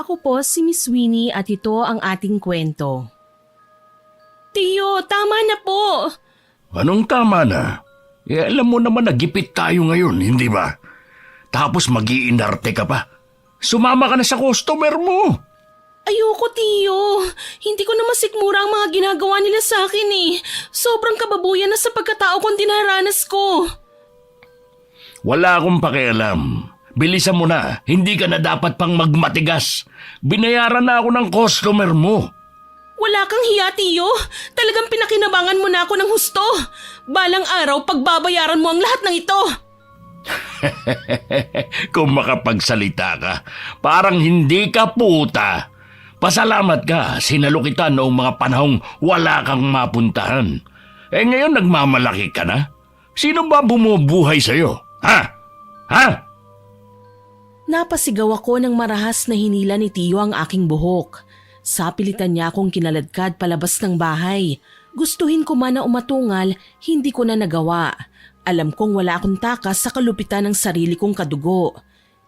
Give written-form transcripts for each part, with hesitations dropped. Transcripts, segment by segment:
Ako po si Miss Winnie at ito ang ating kwento. Tiyo, tama na po! Anong tama na? Alam mo naman nagipit tayo ngayon, hindi ba? Tapos mag-iinarte ka pa. Sumama ka na sa customer mo. Ayoko, Tiyo. Hindi ko na masikmura ang mga ginagawa nila sa akin eh. Sobrang kababuyan na sa pagkatao kong dinaranas ko. Wala akong pakialam. Bilisan mo na, hindi ka na dapat pang magmatigas. Binayaran na ako ng customer mo. Wala kang hiya, Tiyo. Talagang pinakinabangan mo na ako ng husto. Balang araw, pagbabayaran mo ang lahat ng ito. Kung makapagsalita ka, parang hindi ka puta. Pasalamat ka, sinalo kita noong mga panahong wala kang mapuntahan. Ngayon nagmamalaki ka na? Sino ba bumubuhay sa'yo? Ha? Ha? Napasigaw ako ng marahas na hinila ni Tiyo ang aking buhok. Sapilitan niya akong kinaladkad palabas ng bahay. Gustuhin ko man na umatungal, hindi ko na nagawa. Alam kong wala akong takas sa kalupitan ng sarili kong kadugo.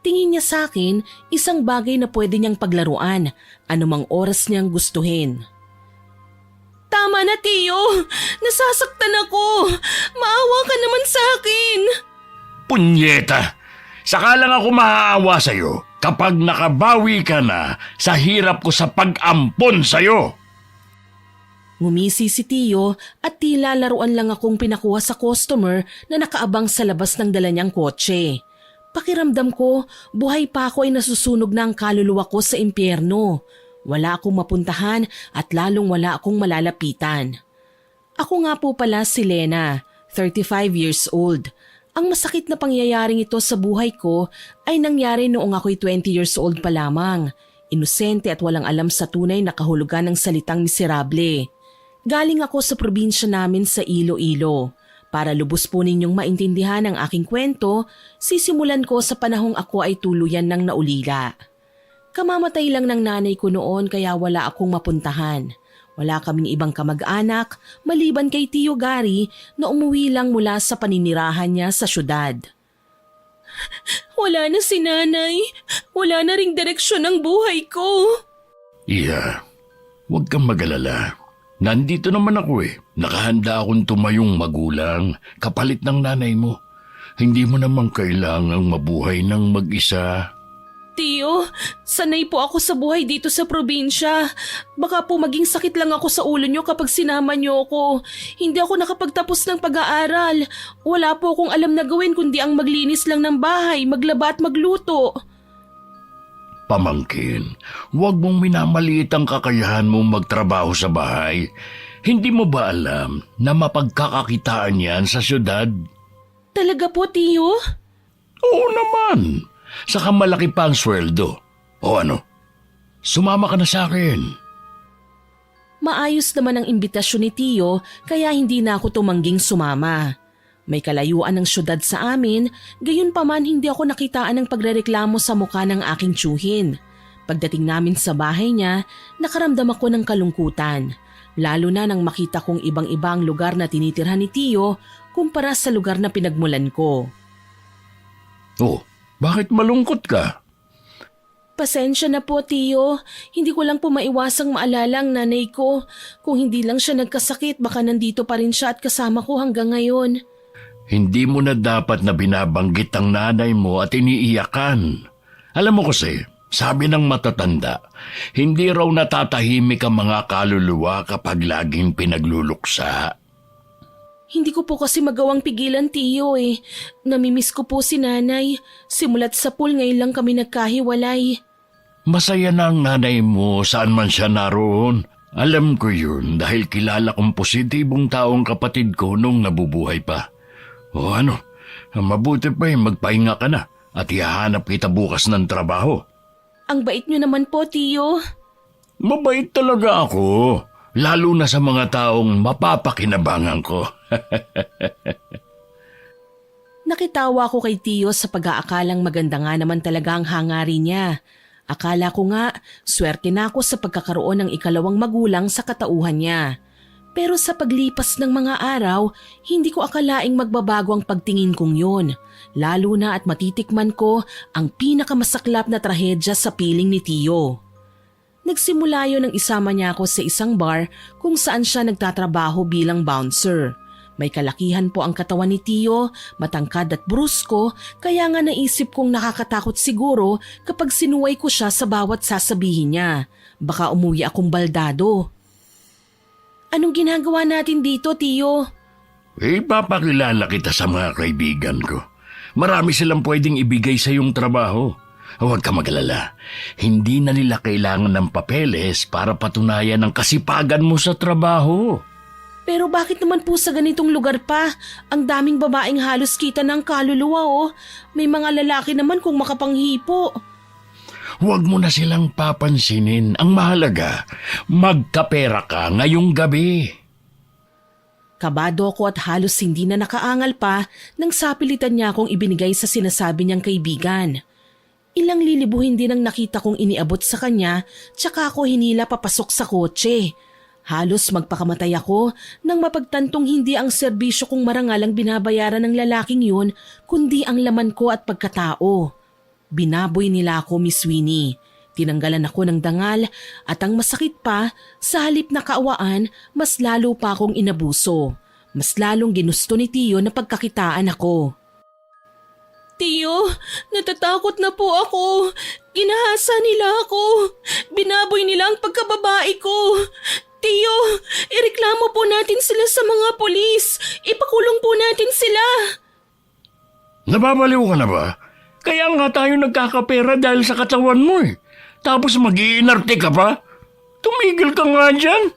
Tingin niya sa akin, isang bagay na pwede niyang paglaruan, anumang oras niyang gustuhin. Tama na, Tiyo! Nasasaktan ako! Maawa ka naman sa akin! Punyeta! Saka lang ako maaawa sa'yo kapag nakabawi ka na sa hirap ko sa pag-ampon sa'yo. Ngumisi si Tiyo at tila laruan lang akong pinakuha sa customer na nakaabang sa labas ng dala niyang kotse. Pakiramdam ko, buhay pa ako ay nasusunog na ang kaluluwa ko sa impyerno. Wala akong mapuntahan at lalong wala akong malalapitan. Ako nga po pala si Lena, 35 years old. Ang masakit na pangyayaring ito sa buhay ko ay nangyari noong ako'y 20 years old pa lamang. Inosente at walang alam sa tunay na kahulugan ng salitang miserable. Galing ako sa probinsya namin sa Iloilo. Para lubos po ninyong maintindihan ang aking kwento, sisimulan ko sa panahong ako ay tuluyan ng naulila. Kamamatay lang ng nanay ko noon kaya wala akong mapuntahan. Wala kaming ibang kamag-anak maliban kay Tiyo Gary na umuwi lang mula sa paninirahan niya sa syudad. Wala na si nanay. Wala na ring direksyon ang buhay ko. Iya, huwag kang mag-alala. Nandito naman ako eh. Nakahanda akong tumayong magulang, kapalit ng nanay mo. Hindi mo naman kailangang mabuhay ng mag-isa. Tiyo, sanay po ako sa buhay dito sa probinsya. Baka po maging sakit lang ako sa ulo niyo kapag sinama niyo ako. Hindi ako nakapagtapos ng pag-aaral. Wala po akong alam na gawin kundi ang maglinis lang ng bahay, maglaba at magluto. Pamangkin, huwag mong minamaliit ang kakayahan mong magtrabaho sa bahay. Hindi mo ba alam na mapagkakakitaan yan sa syudad? Talaga po, Tiyo? Oo naman. Saka malaki pa ang sweldo. O ano? Sumama ka na sa akin. Maayos naman ang imbitasyon ni Tiyo kaya hindi na ako tumangging sumama. May kalayuan ng syudad sa amin, gayon pa man hindi ako nakitaan ng pagrereklamo sa mukha ng aking tiyuhin. Pagdating namin sa bahay niya, nakaramdam ako ng kalungkutan. Lalo na nang makita kong ibang-ibang lugar na tinitirhan ni Tiyo kumpara sa lugar na pinagmulan ko. Oh, bakit malungkot ka? Pasensya na po, Tiyo. Hindi ko lang po maiwasang maalala ang nanay ko. Kung hindi lang siya nagkasakit, baka nandito pa rin siya at kasama ko hanggang ngayon. Hindi mo na dapat na binabanggit ang nanay mo at iniiyakan. Alam mo kasi, sabi ng matatanda, hindi raw natatahimik ang mga kaluluwa kapag laging pinagluluksa. Hindi ko po kasi magawang pigilan, Tiyo eh. Namimiss ko po si nanay. Simulat sa pool ngayon lang kami nagkahiwalay. Masaya na ang nanay mo saan man siya naroon. Alam ko yun dahil kilala kong positibong taong kapatid ko nung nabubuhay pa. O ano, mabuti pa magpahinga ka na at ihahanap kita bukas ng trabaho. Ang bait niyo naman po, Tiyo. Mabait talaga ako, lalo na sa mga taong mapapakinabangan ko. Nakitawa ko kay Tiyo sa pag-aakalang maganda nga naman talaga ang hangarin niya. Akala ko nga, swerte na ako sa pagkakaroon ng ikalawang magulang sa katauhan niya. Pero sa paglipas ng mga araw, hindi ko akalaing magbabago ang pagtingin kong yun. Lalo na at matitikman ko ang pinakamasaklap na trahedya sa piling ni Tiyo. Nagsimula yun nang isama niya ako sa isang bar kung saan siya nagtatrabaho bilang bouncer. May kalakihan po ang katawan ni Tio, matangkad at brusko, kaya nga naisip kong nakakatakot siguro kapag sinuway ko siya sa bawat sasabihin niya. Baka umuwi akong baldado. Anong ginagawa natin dito, Tio? Ipapakilala kita sa mga kaibigan ko. Marami silang pwedeng ibigay sa iyong trabaho. Huwag ka magalala. Hindi na nila kailangan ng papeles para patunayan ang kasipagan mo sa trabaho. Pero bakit naman po sa ganitong lugar pa? Ang daming babaeng halos kita ng kaluluwa oh. May mga lalaki naman kung makapanghipo. Huwag mo na silang papansinin. Ang mahalaga, magkapera ka ngayong gabi. Kabado ko at halos hindi na nakaangal pa nang sapilitan niya akong ibinigay sa sinasabi niyang kaibigan. Ilang lilibuhin din ang nakita kong iniabot sa kanya tsaka ako hinila papasok sa kotse. Halos magpakamatay ako nang mapagtantong hindi ang serbisyo kong marangal ang binabayaran ng lalaking yun kundi ang laman ko at pagkatao. Binaboy nila ako, Miss Winnie. Tinanggalan ako ng dangal at ang masakit pa, sa halip na kaawaan, mas lalo pa akong inabuso. Mas lalong ginusto ni Tio na pagkakitaan ako. Tio, natatakot na po ako. Ginahasa nila ako. Binaboy nila ang pagkababae ko. Tio, ireklamo po natin sila sa mga polis. Ipakulong po natin sila. Nababaliw ka na ba? Kaya nga tayo nagkakapera dahil sa katawan mo eh. Tapos mag-iinarte ka pa? Tumigil ka nga dyan.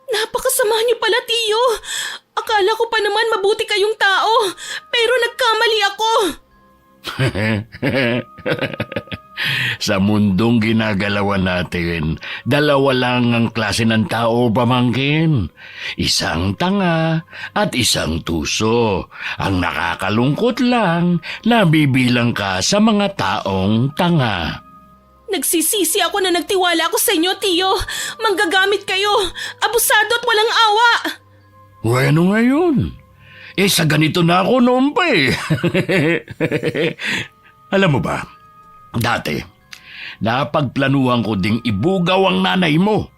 Napakasama niyo pala, Tio. Akala ko pa naman mabuti kayong tao. Pero nagkamali ako. Sa mundong ginagalawan natin, dalawa lang ang klase ng tao, pamangkin. Isang tanga at isang tuso. Ang nakakalungkot lang, nabibilang ka sa mga taong tanga. Nagsisisi ako na nagtiwala ako sa inyo, Tio. Manggagamit kayo. Abusado at walang awa. Bueno ngayon. Sa ganito na ako noon pa eh. Alam mo ba, dati, napagplanuhan ko ding ibugaw ang nanay mo.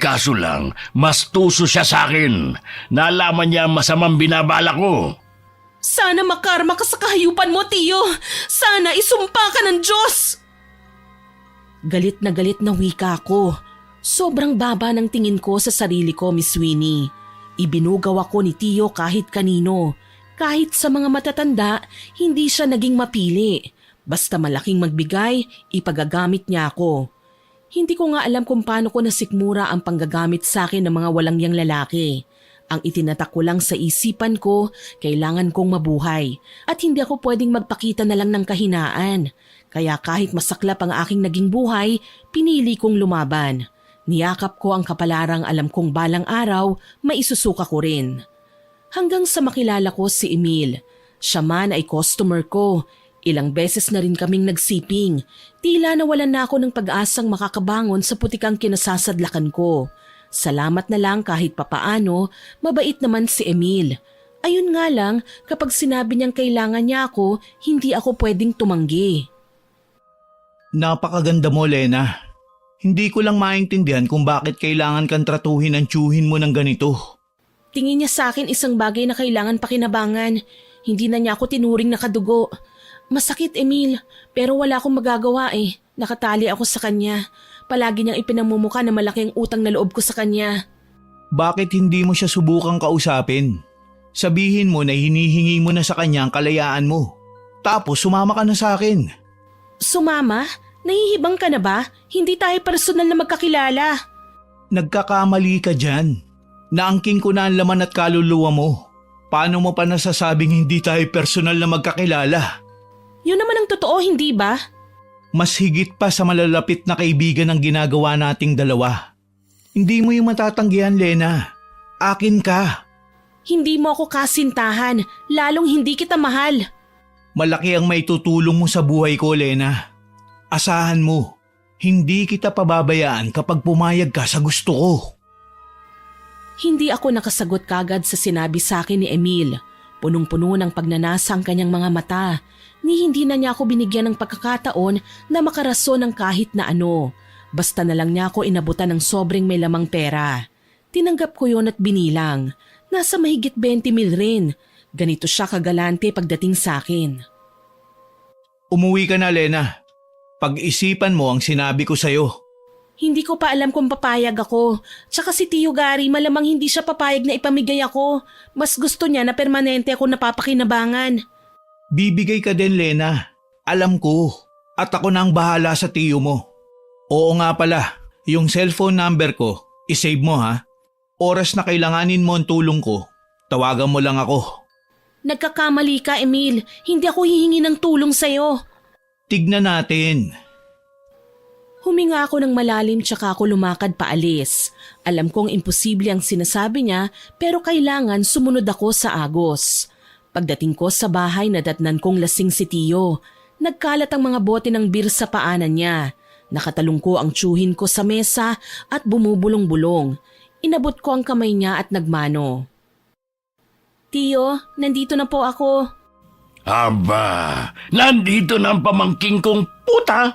Kaso lang, mas tuso siya sa akin. Nalaman niya ang masamang binabala ko. Sana makarma ka sa kahayupan mo, Tio. Sana isumpa ka ng Diyos. Galit na wika ko. Sobrang baba ng tingin ko sa sarili ko, Miss Winnie. Ibinugaw ako ni Tio kahit kanino. Kahit sa mga matatanda, hindi siya naging mapili. Basta malaking magbigay, ipagagamit niya ako. Hindi ko nga alam kung paano ko nasikmura ang panggagamit sa akin ng mga walang yang lalaki. Ang itinatak ko lang sa isipan ko, kailangan kong mabuhay. At hindi ako pwedeng magpakita na lang ng kahinaan. Kaya kahit masaklap ang aking naging buhay, pinili kong lumaban. Niyakap ko ang kapalarang alam kong balang araw, maisusuka ko rin. Hanggang sa makilala ko si Emil. Siya man ay customer ko. Ilang beses na rin kaming nagsiping. Tila nawalan na ako ng pag-asang makakabangon sa putikang kinasasadlakan ko. Salamat na lang kahit papaano, mabait naman si Emil. Ayun nga lang, kapag sinabi niyang kailangan niya ako, hindi ako pwedeng tumanggi. Napakaganda mo, Lena. Hindi ko lang maintindihan kung bakit kailangan kang tratuhin ang tiyuhin mo ng ganito. Tingin niya sa akin isang bagay na kailangan pakinabangan. Hindi na niya ako tinuring na kadugo. Masakit, Emil, pero wala akong magagawa eh. Nakatali ako sa kanya. Palagi niyang ipinamumuka na malaking utang na loob ko sa kanya. Bakit hindi mo siya subukang kausapin? Sabihin mo na hinihingi mo na sa kanya ang kalayaan mo. Tapos sumama ka na sa akin. Sumama? Nahihibang ka na ba? Hindi tayo personal na magkakilala. Nagkakamali ka dyan. Naangking ko na ang laman at kaluluwa mo. Paano mo pa nasasabing hindi tayo personal na magkakilala? Yun naman ang totoo, hindi ba? Mas higit pa sa malalapit na kaibigan ang ginagawa nating dalawa. Hindi mo yung matatanggihan, Lena. Akin ka. Hindi mo ako kasintahan, lalong hindi kita mahal. Malaki ang may tutulong mo sa buhay ko, Lena. Asahan mo, hindi kita pababayaan kapag pumayag ka sa gusto ko. Hindi ako nakasagot kagad sa sinabi sa akin ni Emil. Punong-puno ng pagnanasa ang kanyang mga mata. Ni hindi na niya ako binigyan ng pagkakataon na makarason ng kahit na ano. Basta na lang niya ako inabutan ng sobrang may lamang pera. Tinanggap ko yon at binilang. Nasa mahigit 20,000 rin. Ganito siya kagalante pagdating sa akin. Umuwi ka na, Lena. Pag-isipan mo ang sinabi ko sa'yo. Hindi ko pa alam kung papayag ako. Tsaka si Tio Gary malamang hindi siya papayag na ipamigay ako. Mas gusto niya na permanente ako napapakinabangan. Bibigay ka din, Lena. Alam ko. At ako na ang bahala sa tiyo mo. Oo nga pala, yung cellphone number ko, isave mo ha. Oras na kailanganin mo ang tulong ko, tawagan mo lang ako. Nagkakamali ka, Emil. Hindi ako hihingi ng tulong sa'yo. Tignan natin. Huminga ako ng malalim tsaka ako lumakad paalis. Alam kong imposible ang sinasabi niya pero kailangan sumunod ako sa agos. Pagdating ko sa bahay nadatnan kong lasing si Tio. Nagkalat ang mga bote ng beer sa paanan niya. Nakatalong ko ang tsuhin ko sa mesa at bumubulong-bulong. Inabot ko ang kamay niya at nagmano. Tio, nandito na po ako. Aba, nandito na ang pamangking kong puta.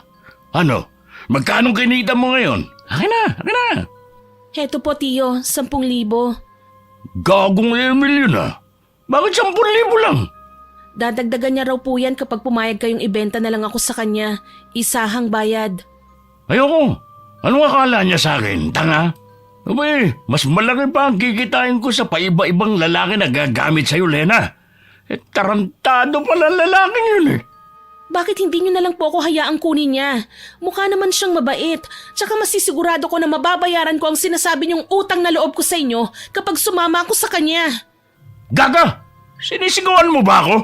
Ano? Magkano kinita mo ngayon? Akin na. Heto po, Tio, 10,000. Gagong Emil yun ah. Bakit 10,000 lang? Dadagdagan niya raw po yan kapag pumayag kayong ibenta na lang ako sa kanya. Isahang bayad. Ayoko. Anong akala niya sa akin? Tanga? Abay, mas malaki pa ang kikitain ko sa paiba-ibang lalaki na gagamit sa'yo, Lena. Tarantado pala lalaking yun eh. Bakit hindi niyo na lang po ako hayaang kunin niya? Mukha naman siyang mabait. Tsaka masisigurado ko na mababayaran ko ang sinasabi niyong utang na loob ko sa inyo kapag sumama ako sa kanya. Gaga! Sinisigawan mo ba ako?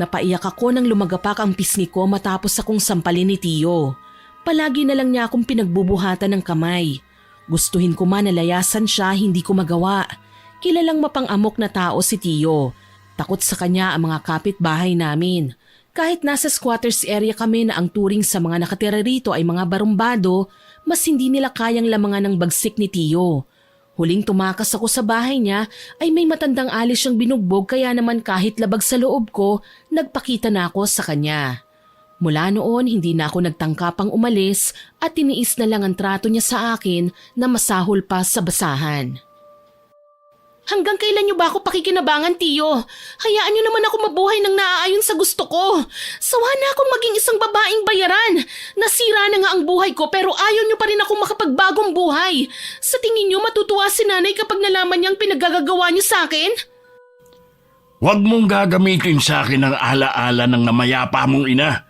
Napaiyak ako nang lumagapak ang pisngi ko matapos akong sampalin ni Tio. Palagi na lang niya akong pinagbubuhatan ng kamay. Gustuhin ko man na layasan siya, hindi ko magawa. Kilalang mapang-amok na tao si Tio. Takot sa kanya ang mga kapitbahay namin. Kahit nasa squatters area kami na ang turing sa mga nakatira rito ay mga barumbado, mas hindi nila kayang lamangan ng bagsik ni Tio. Huling tumakas ako sa bahay niya ay may matandang alis siyang binugbog kaya naman kahit labag sa loob ko, nagpakita na ako sa kanya. Mula noon hindi na ako nagtangkapang umalis at tiniis na lang ang trato niya sa akin na masahol pa sa basahan. Hanggang kailan niyo ba ako pakikinabangan, Tio? Hayaan niyo naman ako mabuhay ng naaayon sa gusto ko. Sawa na akong maging isang babaeng bayaran. Nasira na nga ang buhay ko pero ayaw niyo pa rin akong makapagbagong buhay. Sa tingin niyo matutuwa si nanay kapag nalaman niyang pinagagagawa niyo sa akin? Huwag mong gagamitin sa akin ang alaala ng namayapa mong ina.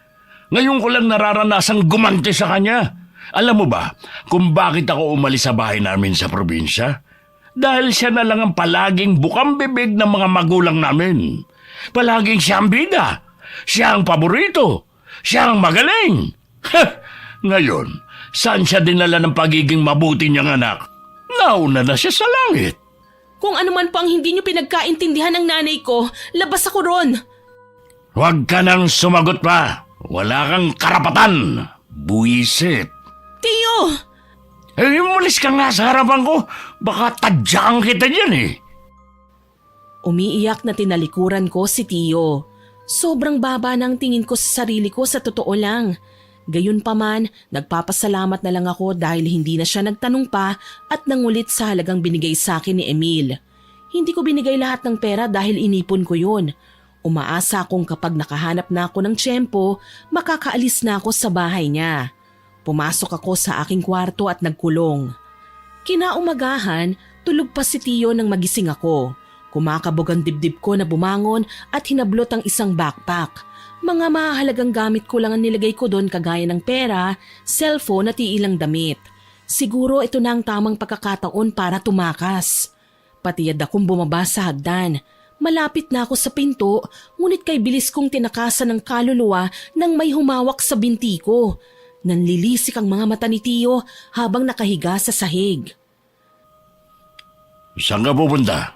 Ngayon ko lang nararanasang gumante sa kanya. Alam mo ba kung bakit ako umalis sa bahay namin sa probinsya? Dahil siya na lang ang palaging bukang bibig ng mga magulang namin. Palaging siya ang bida. Siya ang paborito. Siya ang magaling. Ngayon, saan siya dinala ng pagiging mabuti niyang anak? Nauna na siya sa langit. Kung ano man po ang hindi niyo pinagkaintindihan ng nanay ko, labas ako ron. Huwag ka nang sumagot pa. Wala kang karapatan. Buwisit. Tio! Umalis ka nga sa harapan ko. Baka tadyaan kita dyan eh. Umiiyak na tinalikuran ko si Tio. Sobrang baba ng tingin ko sa sarili ko sa totoo lang. Gayunpaman, nagpapasalamat na lang ako dahil hindi na siya nagtanong pa at nangulit sa halagang binigay sa akin ni Emil. Hindi ko binigay lahat ng pera dahil inipon ko yun. Umaasa akong kapag nakahanap na ako ng tiyempo, makakaalis na ako sa bahay niya. Pumasok ako sa aking kwarto at nagkulong. Kinaumagahan, tulog pa si Tio nang magising ako. Kumakabog ang dibdib ko na bumangon at hinablot ang isang backpack. Mga mahalagang gamit ko lang ang nilagay ko doon kagaya ng pera, cellphone at iilang damit. Siguro ito na ang tamang pagkakataon para tumakas. Patiyad akong bumaba sa hagdan. Malapit na ako sa pinto, ngunit kay bilis kong tinakasan ng kaluluwa nang may humawak sa binti ko. Nanlilisik ang mga mata ni Tio habang nakahiga sa sahig. Saan ka pupunta?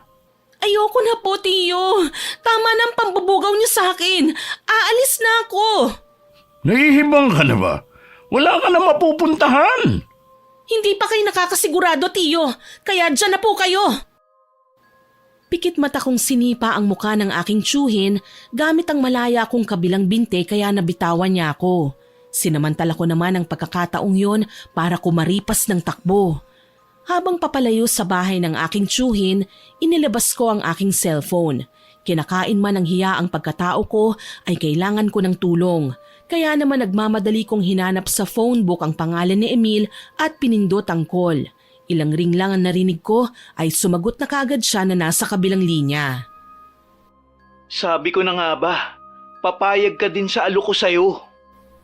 Ayoko na po, Tio. Tama na ang pambubugaw niyo sa akin. Aalis na ako. Nahihibang ka na ba? Wala ka na mapupuntahan. Hindi pa kayo nakakasigurado, Tio. Kaya dyan na po kayo. Pikit mata kong sinipa ang muka ng aking tiyuhin gamit ang malaya kong kabilang binte kaya nabitawan niya ako. Sinamantala ko naman ang pagkakataong yun para kumaripas ng takbo. Habang papalayo sa bahay ng aking tiyuhin, inilabas ko ang aking cellphone. Kinakain man ng hiya ang pagkatao ko ay kailangan ko ng tulong. Kaya naman nagmamadali kong hinanap sa phone book ang pangalan ni Emil at pinindot ang call. Ilang ring lang ang narinig ko ay sumagot na kagad siya na nasa kabilang linya. Sabi ko na nga ba, papayag ka din sa alo ko sa'yo.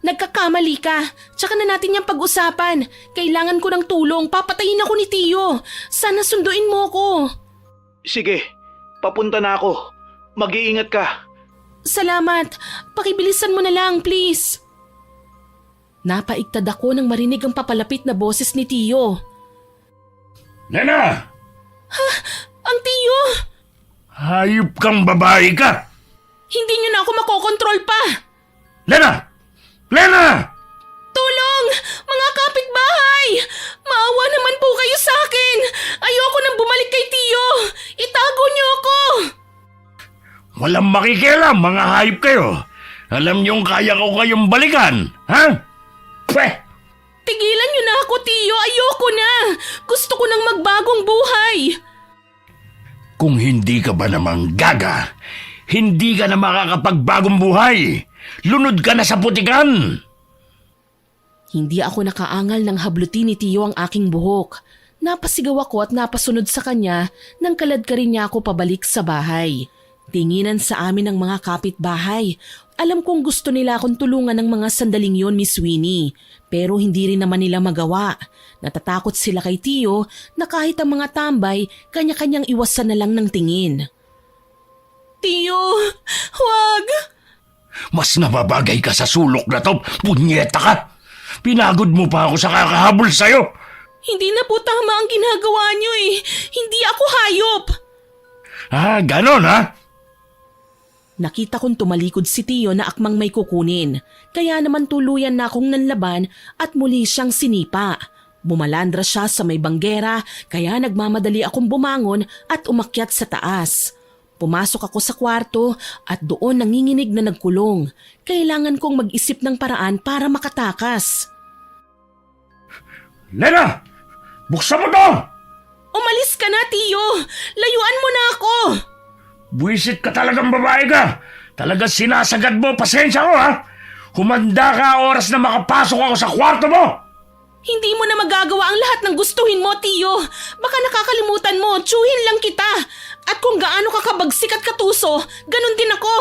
Nagkakamali ka. Tsaka na natin yung pag-usapan. Kailangan ko ng tulong. Papatayin ako ni Tio. Sana sunduin mo ko. Sige, papunta na ako. Mag-iingat ka. Salamat. Pakibilisan mo na lang, please. Napaigtad ako nang marinig ang papalapit na boses ni Tio. Lena! Ang Tio! Hayop kang babae ka! Hindi niyo na ako makokontrol pa. Lena! Lena! Tulong! Mga kapitbahay! Maawa naman po kayo sa akin! Ayoko nang bumalik kay Tio! Itago niyo ako! Walang makikialam, mga hayop kayo. Alam niyong kaya ko kayong balikan, ha? Pweh! Tigilan niyo na ako, Tio! Ayoko na! Gusto ko nang magbagong buhay! Kung hindi ka ba namang gaga, hindi ka na makakapagbagong buhay. Lunod ka na sa putikan! Hindi ako nakaangal ng hablutin ni Tio ang aking buhok. Napasigaw ako at napasunod sa kanya nang kalad ka rin niya ako pabalik sa bahay. Tinginan sa amin ng mga kapitbahay. Alam kong gusto nila akong tulungan ng mga sandaling yon, Miss Winnie. Pero hindi rin naman nila magawa. Natatakot sila kay Tio na kahit ang mga tambay, kanya-kanyang iwasan na lang ng tingin. Tio, huwag! Mas nababagay ka sa sulok na to, punyeta ka! Pinagod mo pa ako sa kakahabol sa'yo! Hindi na po tama ang ginagawa niyo eh. Hindi ako hayop. Ah, ganon ha? Nakita kong tumalikod si Tio na akmang may kukunin. Kaya naman tuluyan na akong nanlaban at muli siyang sinipa. Bumalandra siya sa may banggera kaya nagmamadali akong bumangon at umakyat sa taas. Pumasok ako sa kwarto at doon nanginginig na nagkulong. Kailangan kong mag-isip ng paraan para makatakas. Lena! Buksan mo to! Umalis ka na, Tio! Layuan mo na ako! Buwisit ka talagang babae ka! Talagang sinasagad mo, pasensya ko ha! Humanda ka oras na makapasok ako sa kwarto mo! Hindi mo na magagawa ang lahat ng gustuhin mo, Tio. Baka nakakalimutan mo, tsuhin lang kita. At kung gaano ka kabagsik at katuso, ganun din ako.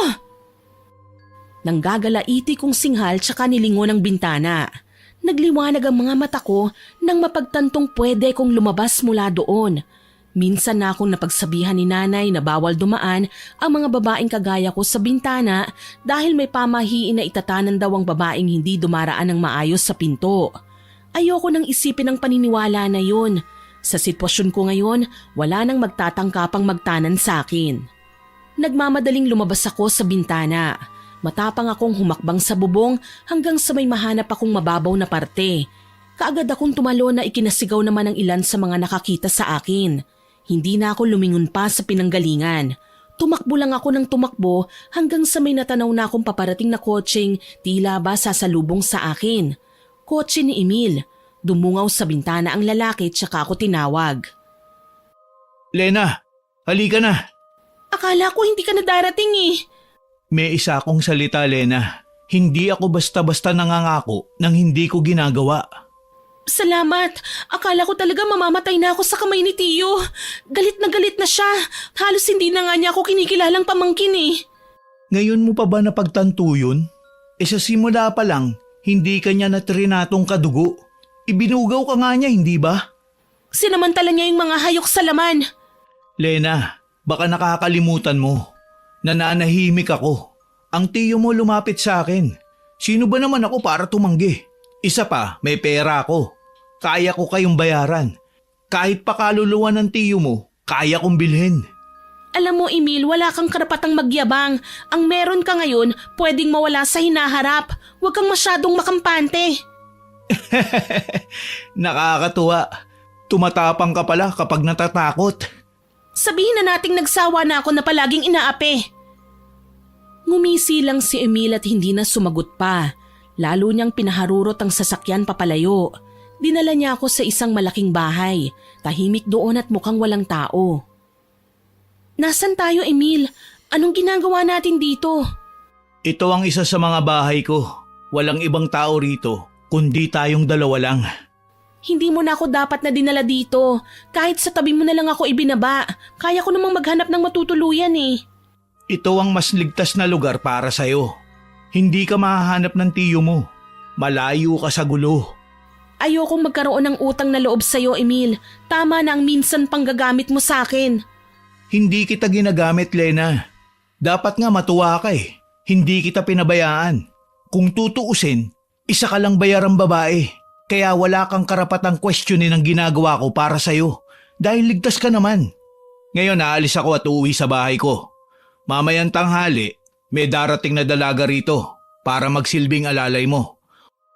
Nanggagalaiti kong singhal tsaka nilingon ang bintana. Nagliwanag ang mga mata ko nang mapagtantong pwede kong lumabas mula doon. Minsan na akong napagsabihan ni nanay na bawal dumaan ang mga babaeng kagaya ko sa bintana dahil may pamahiin na itatanan daw ang babaeng hindi dumaraan ng maayos sa pinto. Ayoko nang isipin ang paniniwala na yun. Sa sitwasyon ko ngayon, wala nang magtatangkapang magtanan sa akin. Nagmamadaling lumabas ako sa bintana. Matapang akong humakbang sa bubong hanggang sa may mahanap akong mababaw na parte. Kaagad akong tumalo na ikinasigaw naman ng ilan sa mga nakakita sa akin. Hindi na ako lumingon pa sa pinanggalingan. Tumakbo lang ako ng tumakbo hanggang sa may natanaw na akong paparating na kotseng tila ba sasalubong sa akin. Kotse ni Emil. Dumungaw sa bintana ang lalaki tsaka ako tinawag. Lena, halika na. Akala ko hindi ka na darating eh. May isa akong salita, Lena. Hindi ako basta-basta nangangako nang hindi ko ginagawa. Salamat. Akala ko talaga mamamatay na ako sa kamay ni Tio. Galit na siya. Halos hindi na nga niya ako kinikilalang pamangkin eh. Ngayon mo pa ba napagtanto yun? Sa simula pa lang, hindi ka niya natrinatong kadugo. Ibinugaw ka nga niya, hindi ba? Sinamantala niya yung mga hayok sa laman. Lena, baka nakakalimutan mo. Nananahimik ako. Ang tiyo mo lumapit sa akin. Sino ba naman ako para tumanggi? Isa pa, may pera ako. Kaya ko kayong bayaran. Kahit pa kaluluwa ng tiyo mo, kaya kong bilhin. Alam mo, Emil, wala kang karapatang magyabang. Ang meron ka ngayon, pwedeng mawala sa hinaharap. Huwag kang masyadong makampante. Nakakatuwa. Tumatapang ka pala kapag natatakot. Sabihin na nating nagsawa na ako na palaging inaapi. Ngumisi lang si Emil at hindi na sumagot pa. Lalo niyang pinaharurot ang sasakyan papalayo. Dinala niya ako sa isang malaking bahay. Tahimik doon at mukhang walang tao. Nasaan tayo, Emil? Anong ginagawa natin dito? Ito ang isa sa mga bahay ko. Walang ibang tao rito, kundi tayong dalawa lang. Hindi mo na ako dapat na dinala dito. Kahit sa tabi mo na lang ako ibinaba. Kaya ko namang maghanap ng matutuluyan eh. Ito ang mas ligtas na lugar para sa'yo. Hindi ka mahahanap ng tiyo mo. Malayo ka sa gulo. Ayokong magkaroon ng utang na loob sa'yo, Emil. Tama na ang minsan pang gagamit mo sa akin. Hindi kita ginagamit, Lena. Dapat nga matuwa ka eh. Hindi kita pinabayaan. Kung tutuusin, isa ka lang bayarang babae. Kaya wala kang karapatang questionin ang ginagawa ko para sa'yo. Dahil ligtas ka naman. Ngayon aalis ako at uuwi sa bahay ko. Mamayang tanghali, may darating na dalaga rito para magsilbing alalay mo.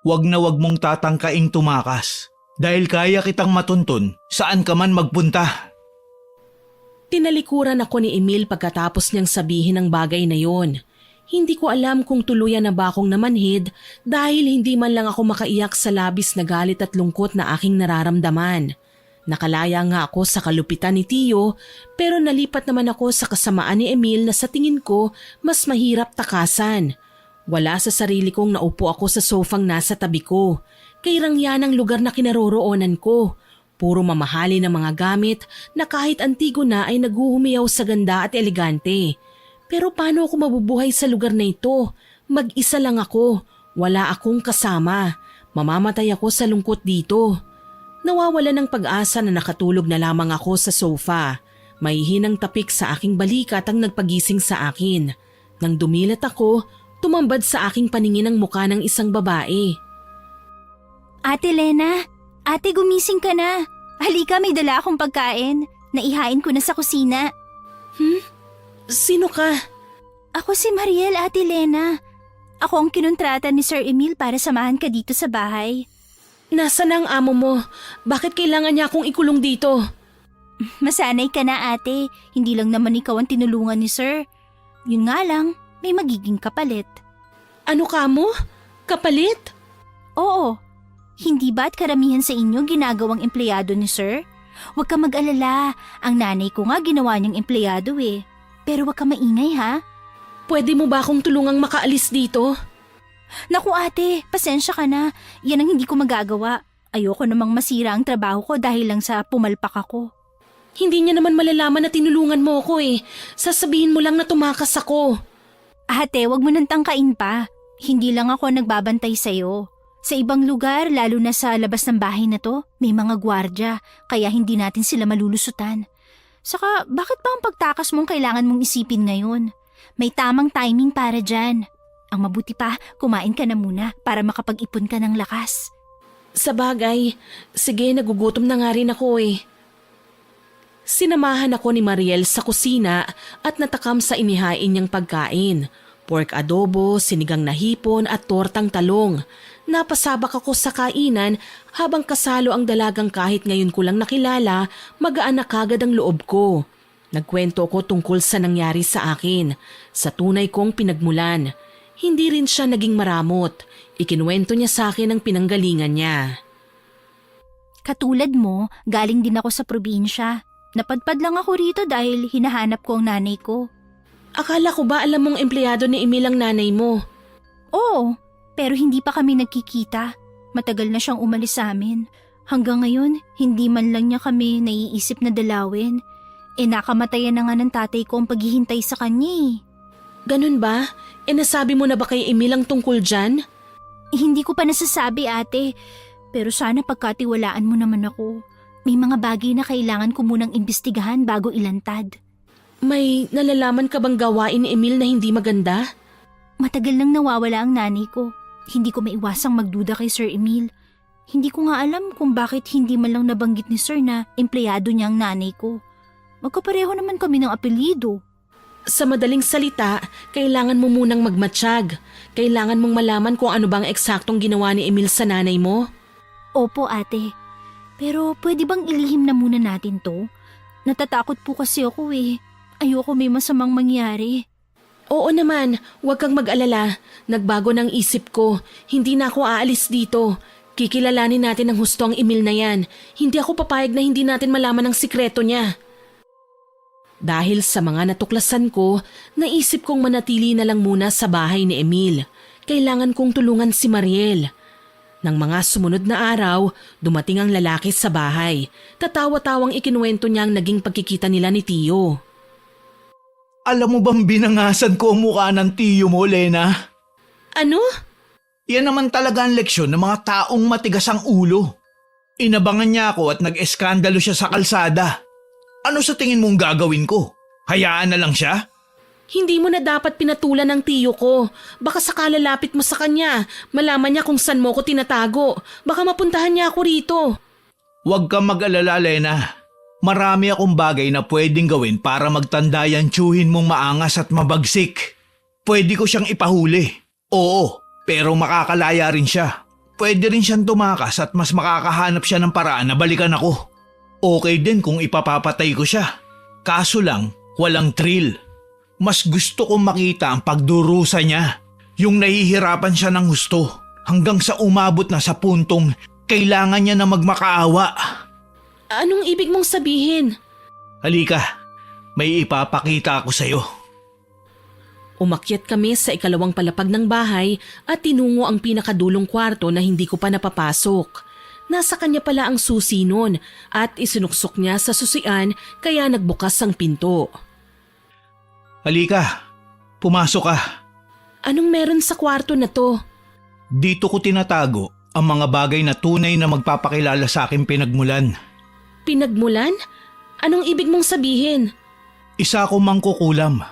Wag na wag mong tatangkaing tumakas dahil kaya kitang matuntun saan ka man magpunta. Tinalikuran ako ni Emil pagkatapos niyang sabihin ang bagay na yon. Hindi ko alam kung tuluyan na ba akong namanhid dahil hindi man lang ako makaiyak sa labis na galit at lungkot na aking nararamdaman. Nakalaya nga ako sa kalupitan ni Tio pero nalipat naman ako sa kasamaan ni Emil na sa tingin ko mas mahirap takasan. Wala sa sarili kong naupo ako sa sofang nasa tabi ko. Kairang yan ang lugar na kinaroroonan ko. Puro mamahali ng mga gamit na kahit antigo na ay naghuhumiyaw sa ganda at elegante. Pero paano ako mabubuhay sa lugar na ito? Mag-isa lang ako. Wala akong kasama. Mamamatay ako sa lungkot dito. Nawawala ng pag-asa na nakatulog na lamang ako sa sofa. May hinang tapik sa aking balikat ang nagpagising sa akin. Nang dumilat ako, tumambad sa aking paningin ang mukha ng isang babae. Ate Lena, ate gumising ka na. Halika, may dala akong pagkain. Naihain ko na sa kusina. Sino ka? Ako si Mariel, Ate Lena. Ako ang kinontrata ni Sir Emil para samahan ka dito sa bahay. Nasaan ang amo mo? Bakit kailangan niya akong ikulong dito? Masanay ka na, ate. Hindi lang naman ikaw ang tinulungan ni Sir. Yun nga lang, may magiging kapalit. Ano ka mo? Kapalit? Oo. Hindi ba't karamihan sa inyo ginagawang empleyado ni Sir? Huwag ka mag-alala. Ang nanay ko nga ginawa niyang empleyado eh. Pero huwag ka maingay ha. Pwede mo ba akong tulungang makaalis dito? Naku ate, pasensya ka na. Yan ang hindi ko magagawa. Ayoko namang masira ang trabaho ko dahil lang sa pumalpak ako. Hindi niya naman malalaman na tinulungan mo ako eh. Sasabihin mo lang na tumakas ako. Ate, wag mo nang tangkain pa. Hindi lang ako nagbabantay sa'yo. Sa ibang lugar, lalo na sa labas ng bahay na to, may mga gwardya, kaya hindi natin sila malulusutan. Saka, bakit ba ang pagtakas mong kailangan mong isipin ngayon? May tamang timing para dyan. Ang mabuti pa, kumain ka na muna para makapag-ipon ka ng lakas. Sa bagay, sige nagugutom na nga rin ako eh. Sinamahan ako ni Mariel sa kusina at natakam sa inihain niyang pagkain. Pork adobo, sinigang na hipon at tortang talong. Napasabak ako sa kainan habang kasalo ang dalagang kahit ngayon ko lang nakilala, magaan na kagad ang loob ko. Nagkwento ko tungkol sa nangyari sa akin, sa tunay kong pinagmulan. Hindi rin siya naging maramot. Ikinuwento niya sa akin ang pinanggalingan niya. Katulad mo, galing din ako sa probinsya. Napadpad lang ako rito dahil hinahanap ko ang nanay ko. Akala ko ba alam mong empleyado ni Emil ang nanay mo? Oo, pero hindi pa kami nagkikita. Matagal na siyang umalis sa amin. Hanggang ngayon, hindi man lang niya kami naiisip na dalawin. Nakamatayan na nga ng tatay ko ang paghihintay sa kanya eh. Ganun ba? Nasabi mo na ba kay Emil ang tungkol dyan? Hindi ko pa nasasabi ate, pero sana pagkatiwalaan mo naman ako. May mga bagay na kailangan ko munang imbestigahan bago ilantad. May nalalaman ka bang gawain ni Emil na hindi maganda? Matagal nang nawawala ang nanay ko. Hindi ko maiwasang magduda kay Sir Emil. Hindi ko nga alam kung bakit hindi man lang nabanggit ni Sir na empleyado niya ang nanay ko. Magkapareho naman kami ng apelyido. Sa madaling salita, kailangan mo munang magmatsyag. Kailangan mong malaman kung ano bang eksaktong ginawa ni Emil sa nanay mo. Opo ate, pero pwede bang ilihim na muna natin to? Natatakot po kasi ako eh. Ayoko may masamang mangyari. Oo naman, huwag kang mag-alala. Nagbago ng isip ko. Hindi na ako aalis dito. Kikilalanin natin ang husto ang Emil na yan. Hindi ako papayag na hindi natin malaman ang sikreto niya. Dahil sa mga natuklasan ko, naisip kong manatili na lang muna sa bahay ni Emil. Kailangan kong tulungan si Mariel. Nang mga sumunod na araw, dumating ang lalaki sa bahay. Tatawa-tawang ikinuwento niya ang naging pagkikita nila ni Tio. Alam mo bang binangasan ko ang mukha ng tiyo mo, Lena? Ano? Yan naman talaga ang leksyon ng mga taong matigas ang ulo. Inabangan niya ako at nag-eskandalo siya sa kalsada. Ano sa tingin mong gagawin ko? Hayaan na lang siya? Hindi mo na dapat pinatulan ng tiyo ko. Baka sakalalapit mo sa kanya, malaman niya kung saan mo ko tinatago. Baka mapuntahan niya ako rito. Huwag kang mag-alala, Lena. Marami akong bagay na pwedeng gawin para magtanda yung tiyuhin mong maangas at mabagsik. Pwede ko siyang ipahuli. Oo, pero makakalaya rin siya. Pwede rin siyang tumakas at mas makakahanap siya ng paraan na balikan ako. Okay din kung ipapapatay ko siya. Kaso lang, walang thrill. Mas gusto kong makita ang pagdurusa niya. Yung nahihirapan siya ng husto hanggang sa umabot na sa puntong kailangan niya na magmakaawa. Anong ibig mong sabihin? Halika, may ipapakita ako sa'yo. Umakyat kami sa ikalawang palapag ng bahay at tinungo ang pinakadulong kwarto na hindi ko pa napapasok. Nasa kanya pala ang susi nun at isinuksok niya sa susian kaya nagbukas ang pinto. Halika, pumasok ka. Anong meron sa kwarto na to? Dito ko tinatago ang mga bagay na tunay na magpapakilala sa aking pinagmulan. Pinagmulan? Anong ibig mong sabihin? Isa akong mangkukulam.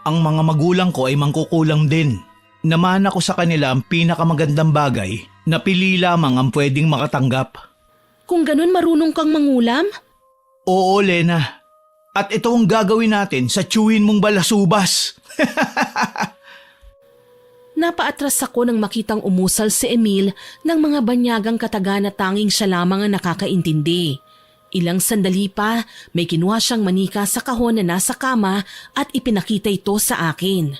Ang mga magulang ko ay mangkukulam din. Naman ako sa kanila ang pinakamagandang bagay na pili lamang ang pwedeng makatanggap. Kung ganun marunong kang mangulam? Oo, Lena. At ito ang gagawin natin sa tiyuhin mong balasubas. Napaatras ako nang makitang umusal si Emil ng mga banyagang kataga na tanging siya lamang ang nakakaintindi. Ilang sandali pa, may kinuha siyang manika sa kahon na nasa kama at ipinakita ito sa akin.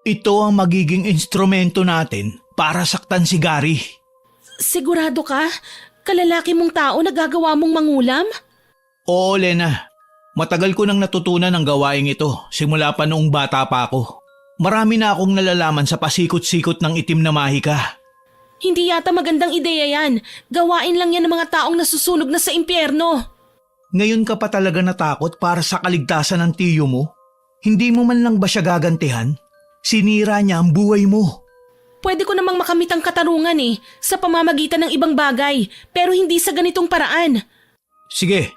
Ito ang magiging instrumento natin para saktan si Gary. Sigurado ka? Kalalaki mong tao na gagawa mong mangulam? Oo, Lena. Matagal ko nang natutunan ang gawaing ito simula pa noong bata pa ako. Marami na akong nalalaman sa pasikot-sikot ng itim na mahika. Hindi yata magandang ideya yan. Gawain lang yan ng mga taong nasusunog na sa impyerno. Ngayon ka pa talaga natakot para sa kaligtasan ng tiyo mo? Hindi mo man lang ba siya gagantihan? Sinira niya ang buhay mo. Pwede ko namang makamit ang katarungan sa pamamagitan ng ibang bagay, pero hindi sa ganitong paraan. Sige,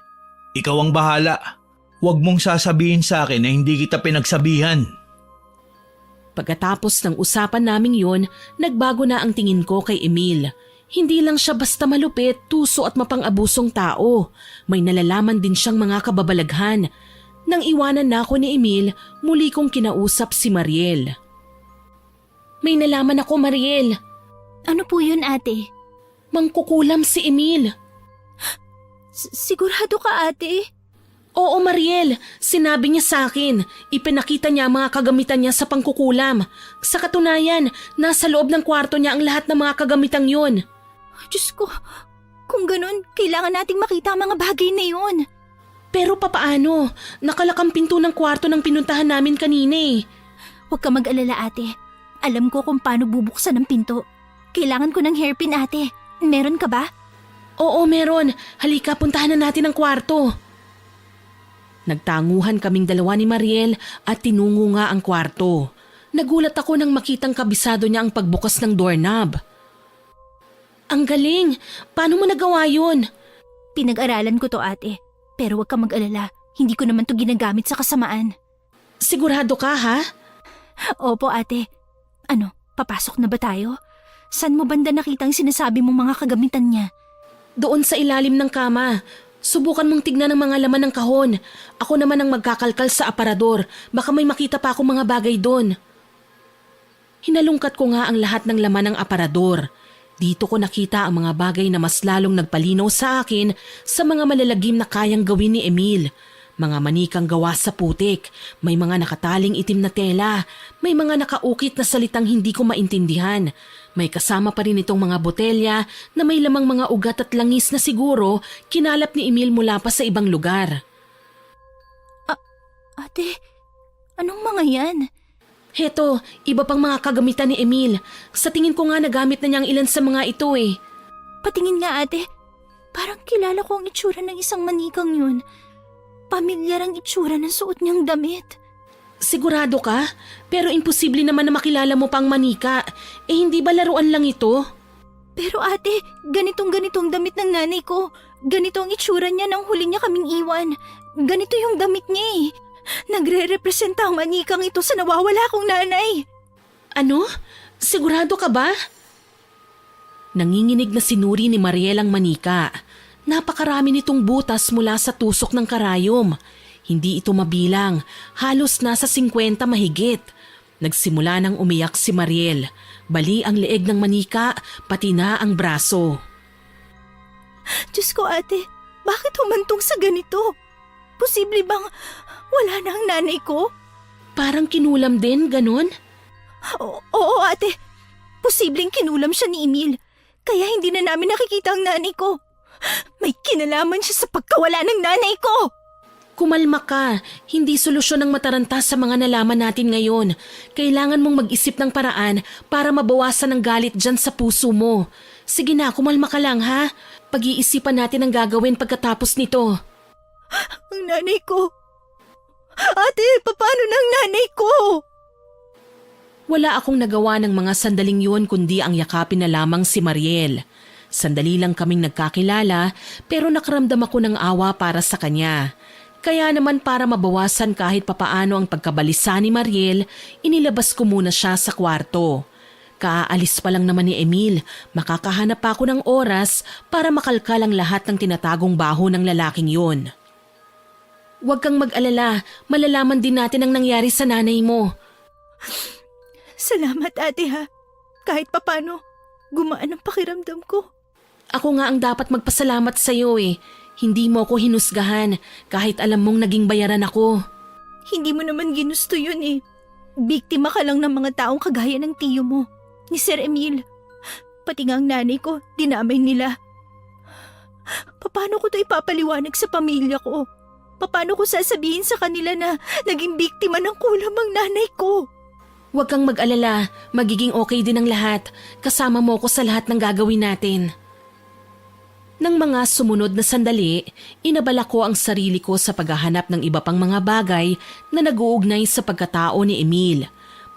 ikaw ang bahala. Huwag mong sasabihin sa akin na hindi kita pinagsabihan. Pagkatapos ng usapan naming yun, nagbago na ang tingin ko kay Emil. Hindi lang siya basta malupit, tuso at mapang-abusong tao. May nalalaman din siyang mga kababalaghan. Nang iwanan na ako ni Emil, muli kong kinausap si Mariel. May nalaman ako, Mariel. Ano po yun, ate? Mangkukulam si Emil. Sigurado ka, ate? Oo, Mariel. Sinabi niya sa akin. Ipinakita niya ang mga kagamitan niya sa pangkukulam. Sa katunayan, nasa loob ng kwarto niya ang lahat ng mga kagamitang yun. Diyos ko, kung ganun, kailangan nating makita ang mga bagay na yun. Pero papaano? Nakalakang pinto ng kwarto ng pinuntahan namin kanina Huwag ka mag-alala, ate. Alam ko kung paano bubuksan ang pinto. Kailangan ko ng hairpin, ate. Meron ka ba? Oo, meron. Halika, puntahan na natin ang kwarto. Nagtanguhan kaming dalawa ni Mariel at tinungo nga ang kwarto. Nagulat ako nang makitang kabisado niya ang pagbukas ng doorknob. Ang galing! Paano mo nagawa yun? Pinag-aralan ko to, ate. Pero huwag ka mag-alala. Hindi ko naman to ginagamit sa kasamaan. Sigurado ka, ha? Opo, ate. Ano, papasok na ba tayo? Saan mo banda nakita ang sinasabi mong mga kagamitan niya? Doon sa ilalim ng kama. Subukan mong tignan ang mga laman ng kahon. Ako naman ang magkakalkal sa aparador. Baka may makita pa akong mga bagay doon. Hinalungkat ko nga ang lahat ng laman ng aparador. Dito ko nakita ang mga bagay na mas lalong nagpalinaw sa akin sa mga malalagim na kayang gawin ni Emil. Mga manikang gawa sa putik, may mga nakataling itim na tela, may mga nakaukit na salitang hindi ko maintindihan. May kasama pa rin itong mga botelya na may lamang mga ugat at langis na siguro kinalap ni Emil mula pa sa ibang lugar. Ate, anong mga yan? Heto, iba pang mga kagamitan ni Emil. Sa tingin ko nga nagamit na niya ang ilan sa mga ito eh. Patingin nga ate. Parang kilala ko ang itsura ng isang manikang yun. Pamilyar ang itsura ng suot niyang damit. Sigurado ka? Pero imposible naman na makilala mo pang manika. Eh hindi ba laruan lang ito? Pero ate, ganitong damit ng nanay ko. Ganito ang itsura niya nang huli niya kaming iwan. Ganito yung damit niya eh. Nagre-representa ang manikang ito sa nawawala kong nanay. Ano? Sigurado ka ba? Nanginginig na sinuri ni Mariel ang manika. Napakarami nitong butas mula sa tusok ng karayom. Hindi ito mabilang, halos nasa 50 mahigit. Nagsimula nang umiyak si Mariel. Bali ang leeg ng manika, pati na ang braso. Diyos ko ate, bakit humantong sa ganito? Posible bang wala na ang nanay ko? Parang kinulam din, ganon? Oo ate, posibleng kinulam siya ni Emil. Kaya hindi na namin nakikita ang nanay ko. May kinalaman siya sa pagkawala ng nanay ko. Kumalma ka, hindi solusyon ang mataranta sa mga nalaman natin ngayon. Kailangan mong mag-isip ng paraan para mabawasan ang galit dyan sa puso mo. Sige na, kumalma ka lang ha. Pag-iisipan natin ang gagawin pagkatapos nito. Ang nanay ko. Ate, paano ng nanay ko? Wala akong nagawa ng mga sandaling yun kundi ang yakapin na lamang si Mariel. Sandali lang kaming nagkakilala pero nakaramdam ako ng awa para sa kanya. Kaya naman para mabawasan kahit papaano ang pagkabalisa ni Mariel, inilabas ko muna siya sa kwarto. Kaalis pa lang naman ni Emil, makakahanap pa ako ng oras para makalkal ang lahat ng tinatagong baho ng lalaking yun. Huwag kang mag-alala, malalaman din natin ang nangyari sa nanay mo. Salamat ate ha. Kahit papano, gumaan ang pakiramdam ko. Ako nga ang dapat magpasalamat sa iyo eh. Hindi mo ako hinusgahan kahit alam mong naging bayaran ako. Hindi mo naman ginusto yun eh. Biktima ka lang ng mga taong kagaya ng tiyo mo, ni Sir Emil. Pati nga ang nanay ko, dinamay nila. Paano ko ito ipapaliwanag sa pamilya ko? Paano ko sasabihin sa kanila na naging biktima ng kulam ang nanay ko? Huwag kang mag-alala, magiging okay din ang lahat. Kasama mo ko sa lahat ng gagawin natin. Nang mga sumunod na sandali, inabala ko ang sarili ko sa paghahanap ng iba pang mga bagay na nag-uugnay sa pagkatao ni Emil.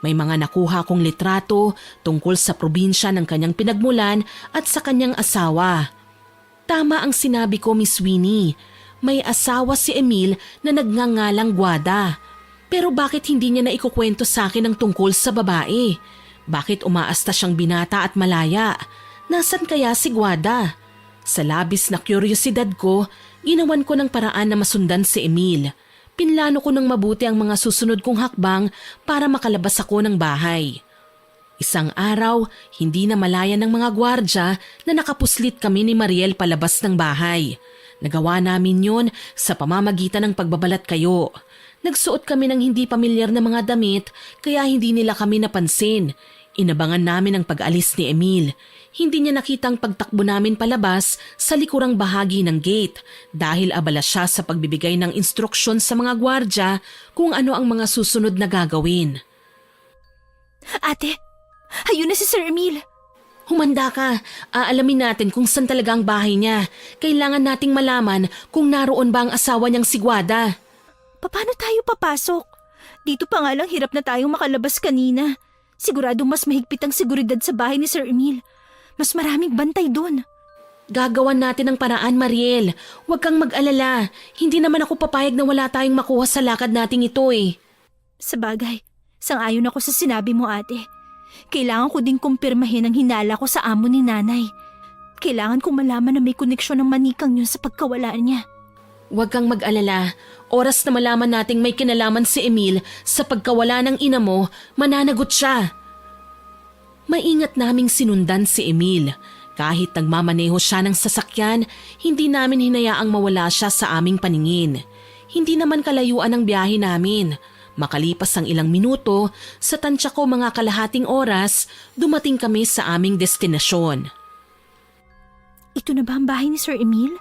May mga nakuha kong litrato tungkol sa probinsya ng kanyang pinagmulan at sa kanyang asawa. Tama ang sinabi ko, Miss Winnie. May asawa si Emil na nagngangalang Guada. Pero bakit hindi niya na ikukwento sa akin ang tungkol sa babae? Bakit umaasta siyang binata at malaya? Nasaan kaya si Guada? Sa labis na kuryosidad ko, ginawan ko ng paraan na masundan si Emil. Pinlano ko ng mabuti ang mga susunod kong hakbang para makalabas ako ng bahay. Isang araw, hindi na malaya ng mga gwardya na nakapuslit kami ni Mariel palabas ng bahay. Nagawa namin yon sa pamamagitan ng pagbabalat kayo. Nagsuot kami ng hindi pamilyar na mga damit kaya hindi nila kami napansin. Inabangan namin ang pag-alis ni Emil. Hindi niya nakita ang pagtakbo namin palabas sa likurang bahagi ng gate dahil abala siya sa pagbibigay ng instruksyon sa mga gwardya kung ano ang mga susunod na gagawin. Ate, ayun na si Sir Emil. Humanda ka. Aalamin natin kung saan talaga ang bahay niya. Kailangan nating malaman kung naroon ba ang asawa niyang si Guada. Paano tayo papasok? Dito pa nga lang hirap na tayong makalabas kanina. Siguradong mas mahigpit ang seguridad sa bahay ni Sir Emil. Mas maraming bantay doon. Gagawan natin ng paraan, Mariel. Huwag kang mag-alala. Hindi naman ako papayag na wala tayong makuha sa lakad nating ito eh. Sabagay, sang-ayon ako sa sinabi mo ate. Kailangan ko ding kumpirmahin ang hinala ko sa amo ni nanay. Kailangan kong malaman na may koneksyon ng manikang yun sa pagkawala niya. Huwag kang mag-alala. Oras na malaman nating may kinalaman si Emil sa pagkawala ng ina mo, mananagot siya. Maingat naming sinundan si Emil. Kahit nagmamaneho siya ng sasakyan, hindi namin hinayaang mawala siya sa aming paningin. Hindi naman kalayuan ang biyahe namin. Makalipas ang ilang minuto, sa tansya ko mga kalahating oras, dumating kami sa aming destinasyon. Ito na ba ang bahay ni Sir Emil?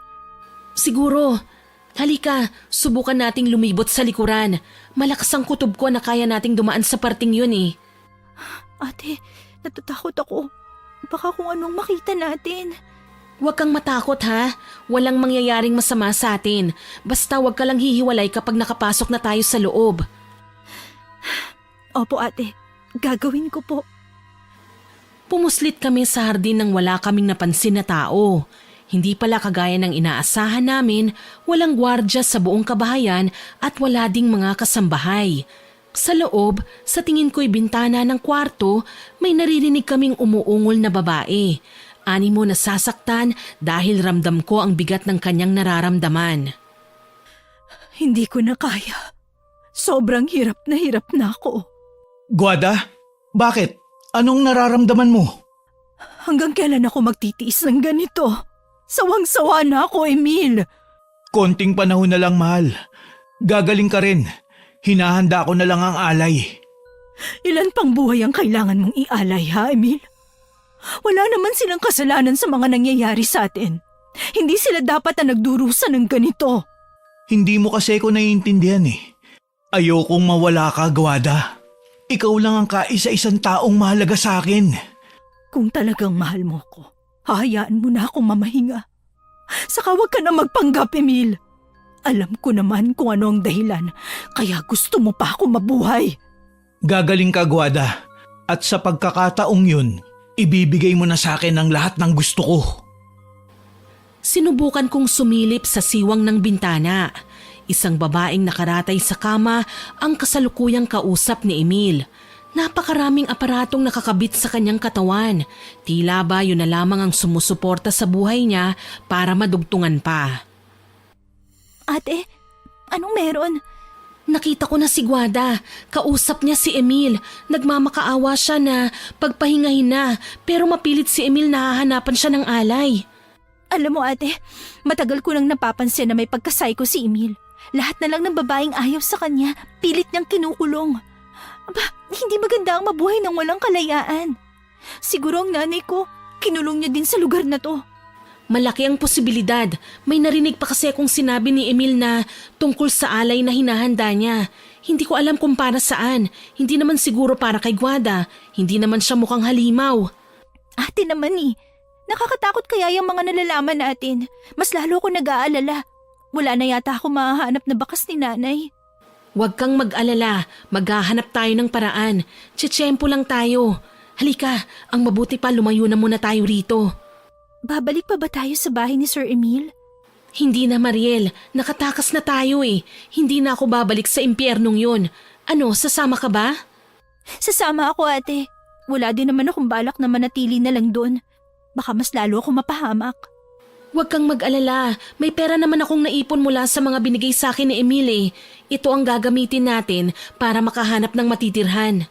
Siguro. Halika, subukan nating lumibot sa likuran. Malakas ang kutob ko na kaya nating dumaan sa parting yun eh. Ate, natatakot ako. Baka kung anong makita natin. Huwag kang matakot ha. Walang mangyayaring masama sa atin. Basta huwag ka lang hihiwalay kapag nakapasok na tayo sa loob. Opo ate, gagawin ko po. Pumuslit kami sa hardin nang wala kaming napansin na tao. Hindi pala kagaya ng inaasahan namin, walang gwardya sa buong kabahayan at wala ding mga kasambahay. Sa loob, sa tingin ko'y bintana ng kwarto, may naririnig kaming umuungol na babae. Animo nasasaktan dahil ramdam ko ang bigat ng kanyang nararamdaman. Hindi ko na kaya. Sobrang hirap na ako. Guada, bakit? Anong nararamdaman mo? Hanggang kailan ako magtitiis ng ganito? Sawang-sawa na ako, Emil. Konting panahon na lang, mahal. Gagaling ka rin. Hinahanda ko na lang ang alay. Ilan pang buhay ang kailangan mong ialay, ha, Emil? Wala naman silang kasalanan sa mga nangyayari sa atin. Hindi sila dapat na nagdurusa ng ganito. Hindi mo kasi ko naiintindihan eh. Ayokong mawala ka, Guada. Ikaw lang ang kaisa-isang taong mahalaga sa akin. Kung talagang mahal mo ko, hahayaan mo na akong mamahinga. Saka huwag ka na magpanggap, Emil. Alam ko naman kung ano ang dahilan, kaya gusto mo pa ako mabuhay. Gagaling ka, Guada. At sa pagkakataong yun, ibibigay mo na sa akin ang lahat ng gusto ko. Sinubukan kong sumilip sa siwang ng bintana. Isang babaeng nakaratay sa kama ang kasalukuyang kausap ni Emil. Napakaraming aparatong nakakabit sa kanyang katawan. Tila ba yun na lamang ang sumusuporta sa buhay niya para madugtungan pa. Ate, anong meron? Nakita ko na si Guada. Kausap niya si Emil. Nagmamakaawa siya na pagpahingahin na pero mapilit si Emil na hahanapan siya ng alay. Alam mo ate, matagal ko nang napapansin na may pagkasayko si Emil. Lahat na lang ng babaeng ayaw sa kanya, pilit niyang kinukulong. Aba, hindi maganda ang mabuhay ng walang kalayaan. Siguro ang nanay ko, kinulong niya din sa lugar na to. Malaki ang posibilidad. May narinig pa kasi akong sinabi ni Emil na tungkol sa alay na hinahanda niya. Hindi ko alam kung para saan. Hindi naman siguro para kay Guada. Hindi naman siya mukhang halimaw. Ate naman nakakatakot kaya yung mga nalalaman natin. Mas lalo ko nag-aalala. Wala na yata ako mahahanap na bakas ni nanay. Huwag kang mag-alala. Maghahanap tayo ng paraan. Tsetsempo lang tayo. Halika, ang mabuti pa lumayo na muna tayo rito. Babalik pa ba tayo sa bahay ni Sir Emil? Hindi na, Mariel. Nakatakas na tayo eh. Hindi na ako babalik sa impyernong yun. Ano, sasama ka ba? Sasama ako ate. Wala din naman akong balak na manatili na lang doon. Baka mas lalo ako mapahamak. Huwag kang mag-alala. May pera naman akong naipon mula sa mga binigay sa akin ni Emil eh. Ito ang gagamitin natin para makahanap ng matitirhan.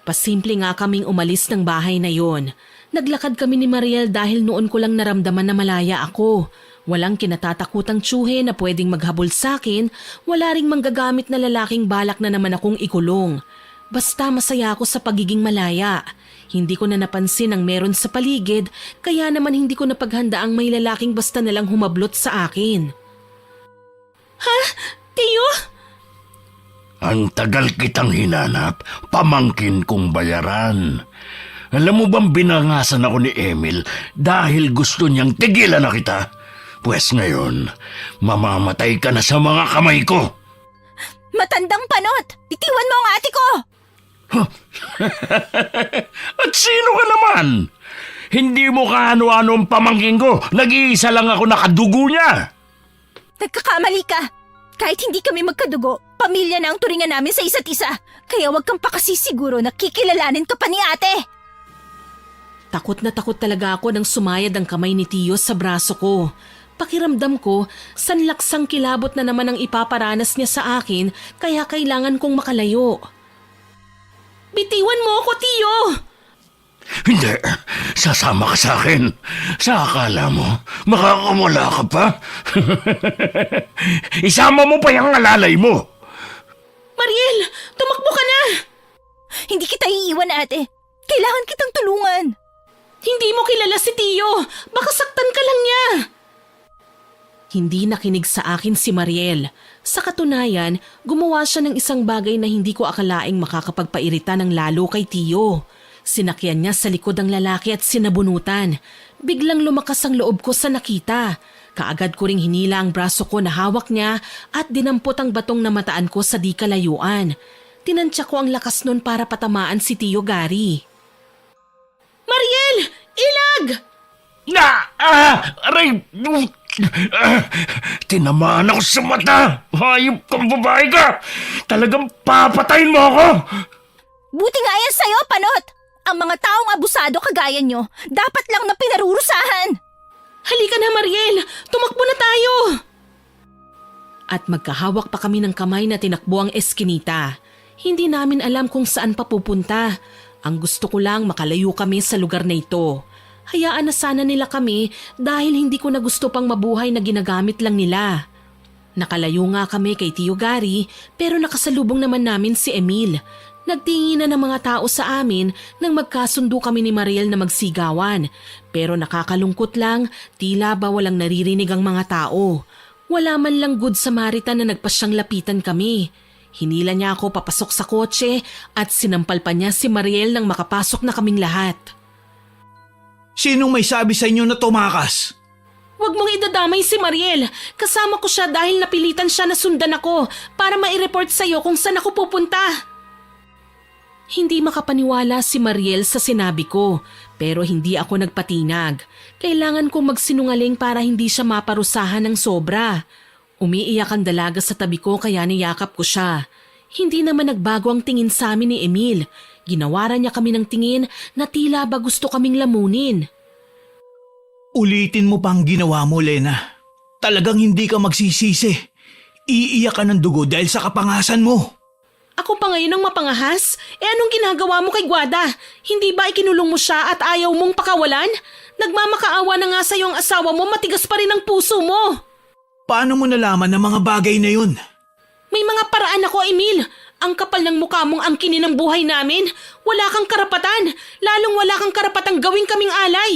Pasimple nga kaming umalis ng bahay na yon. Naglakad kami ni Mariel dahil noon ko lang naramdaman na malaya ako. Walang kinatatakutang tsuhe na pwedeng maghabol sa akin, wala ring manggagamit na lalaking balak na naman akong ikulong. Basta masaya ako sa pagiging malaya. Hindi ko na napansin ang meron sa paligid, kaya naman hindi ko napaghanda ang may lalaking basta nalang humablot sa akin. Ha? Tiyo? Ang tagal kitang hinanap, pamangkin kong bayaran. Alam mo bang binangasan ako ni Emil dahil gusto niyang tigilan na kita? Pwes ngayon, mamamatay ka na sa mga kamay ko. Matandang panot! Itiwan mo ang ate ko! At sino ka naman? Hindi mo kaano-ano ang pamangkin ko. Nag-iisa lang ako nakadugo niya. Nagkakamali ka. Kahit hindi kami magkadugo, pamilya na ang turingan namin sa isa't isa. Kaya wag kang pakasisiguro na kikilalanin ka pa ni ate. Takot na takot talaga ako nang sumayad ang kamay ni Tiyo sa braso ko. Pakiramdam ko, sanlaksang kilabot na naman ang ipaparanas niya sa akin kaya kailangan kong makalayo. Bitiwan mo ako, Tiyo! Hindi, sasama ka sa akin. Sa akala mo, makakamula ka pa? Isama mo pa yung alalay mo. Mariel, tumakbo ka na! Hindi kita iiwan, ate. Kailangan kitang tulungan. Hindi mo kilala si Tio. Baka saktan ka lang niya. Hindi nakinig sa akin si Mariel. Sa katunayan, gumawa siya ng isang bagay na hindi ko akalaing makakapagpairita ng lalo kay Tio. Sinakyan niya sa likod ang lalaki at sinabunutan. Biglang lumakas ang loob ko sa nakita. Kaagad ko ring hinila ang braso ko na hawak niya at dinampot ang batong na mataan ko sa di kalayuan. Tinansya ko ang lakas nun para patamaan si Tio Gary. Mariel! Ilag! Aray! Tinamaan ako sa mata! Hayop kang babae ka! Talagang papatayin mo ako! Buti nga yan sa'yo, Panot! Ang mga taong abusado kagaya nyo, dapat lang na pinarurusahan! Halika na, Mariel! Tumakbo na tayo! At magkahawak pa kami ng kamay na tinakbo ang eskinita. Hindi namin alam kung saan papupunta. Ang gusto ko lang makalayo kami sa lugar na ito. Hayaan na sana nila kami dahil hindi ko na gusto pang mabuhay na ginagamit lang nila. Nakalayo nga kami kay Tio Gary pero nakasalubong naman namin si Emil. Nagtingin na ng mga tao sa amin nang magkasundo kami ni Mariel na magsigawan. Pero nakakalungkot lang, tila ba walang naririnig ang mga tao. Wala man lang good Samaritan na nagpasyang lapitan kami. Hinila niya ako papasok sa kotse at sinampal pa niya si Mariel nang makapasok na kaming lahat. Sinong may sabi sa inyo na tumakas? Huwag mong idadamay si Mariel. Kasama ko siya dahil napilitan siya na sundan ako para mai-report sa'yo kung saan ako pupunta. Hindi makapaniwala si Mariel sa sinabi ko, pero hindi ako nagpatinag. Kailangan kong magsinungaling para hindi siya maparusahan ng sobra. Umiiyak ang dalaga sa tabi ko kaya niyakap ko siya. Hindi naman nagbago ang tingin sa amin ni Emil. Ginawaran niya kami ng tingin na tila ba gusto kaming lamunin. Ulitin mo pang ginawa mo, Lena. Talagang hindi ka magsisisi. Iiyak ka ng dugo dahil sa kapangasan mo. Ako pa ngayon ang mapangahas? Anong ginagawa mo kay Guada? Hindi ba ikinulong mo siya at ayaw mong pakawalan? Nagmamakaawa na nga sa'yo ang asawa mo, matigas pa rin ang puso mo. Paano mo nalaman ang mga bagay na yun? May mga paraan ako, Emil. Ang kapal ng mukha mong angkinin ng buhay namin. Wala kang karapatan. Lalong wala kang karapatang gawin kaming alay.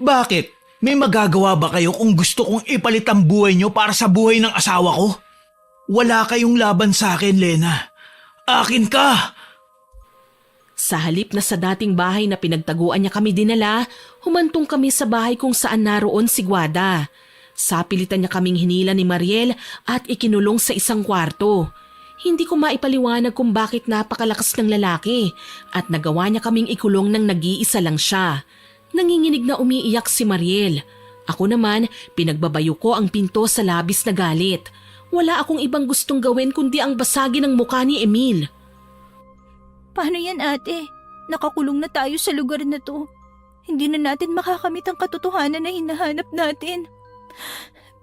Bakit? May magagawa ba kayo kung gusto kong ipalit ang buhay nyo para sa buhay ng asawa ko? Wala kayong laban sa akin, Lena. Akin ka! Sa halip na sa dating bahay na pinagtaguan niya kami dinala, humantong kami sa bahay kung saan naroon si Guada. Sapilitan niya kaming hinila ni Mariel at ikinulong sa isang kwarto. Hindi ko maipaliwanag kung bakit napakalakas ng lalaki at nagawa niya kaming ikulong nang nag-iisa lang siya. Nanginginig na umiiyak si Mariel. Ako naman, pinagbabayo ko ang pinto sa labis na galit. Wala akong ibang gustong gawin kundi ang basagin ang mukha ni Emil. Paano yan, ate? Nakakulong na tayo sa lugar na to. Hindi na natin makakamit ang katotohanan na hinahanap natin.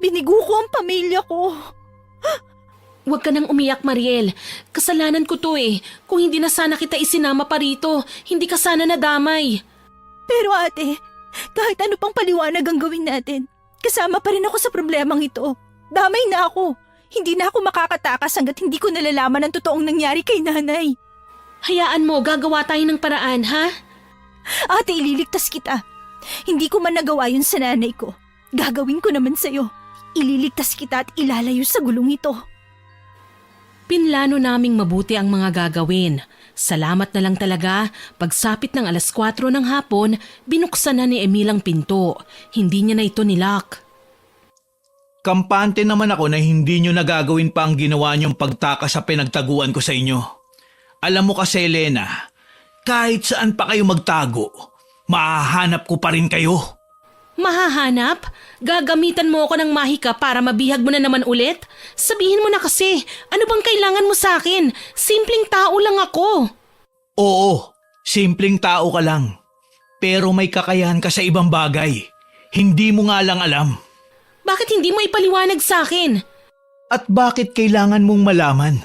Binigo ko ang pamilya ko. Huwag ka nang umiyak, Mariel. Kasalanan ko to eh. Kung hindi na sana kita isinama pa rito, hindi ka sana nadamay. Pero ate, kahit ano pang paliwanag ang gawin natin, kasama pa rin ako sa problemang ito. Damay na ako. Hindi na ako makakatakas hanggat hindi ko nalalaman ang totoong nangyari kay nanay. Hayaan mo, gagawa tayo ng paraan, ha? Ate, ililigtas kita. Hindi ko man nagawa yun sa nanay ko. Gagawin ko naman sa'yo. Ililigtas kita at ilalayo sa gulong ito. Pinlano naming mabuti ang mga gagawin. Salamat na lang talaga, pagsapit ng 4:00 ng hapon, binuksan na ni Emil ang pinto. Hindi niya na ito nilock. Kampante naman ako na hindi nyo nagagawin pa ang ginawa nyong pagtaka sa pinagtaguan ko sa inyo. Alam mo kasi, Lena, kahit saan pa kayo magtago, mahahanap ko pa rin kayo. Mahahanap? Gagamitan mo ako ng mahika para mabihag mo na naman ulit? Sabihin mo na kasi, ano bang kailangan mo sa akin? Simpleng tao lang ako. Oo, simpleng tao ka lang. Pero may kakayahan ka sa ibang bagay. Hindi mo nga lang alam. Bakit hindi mo ipaliwanag sa akin? At bakit kailangan mong malaman?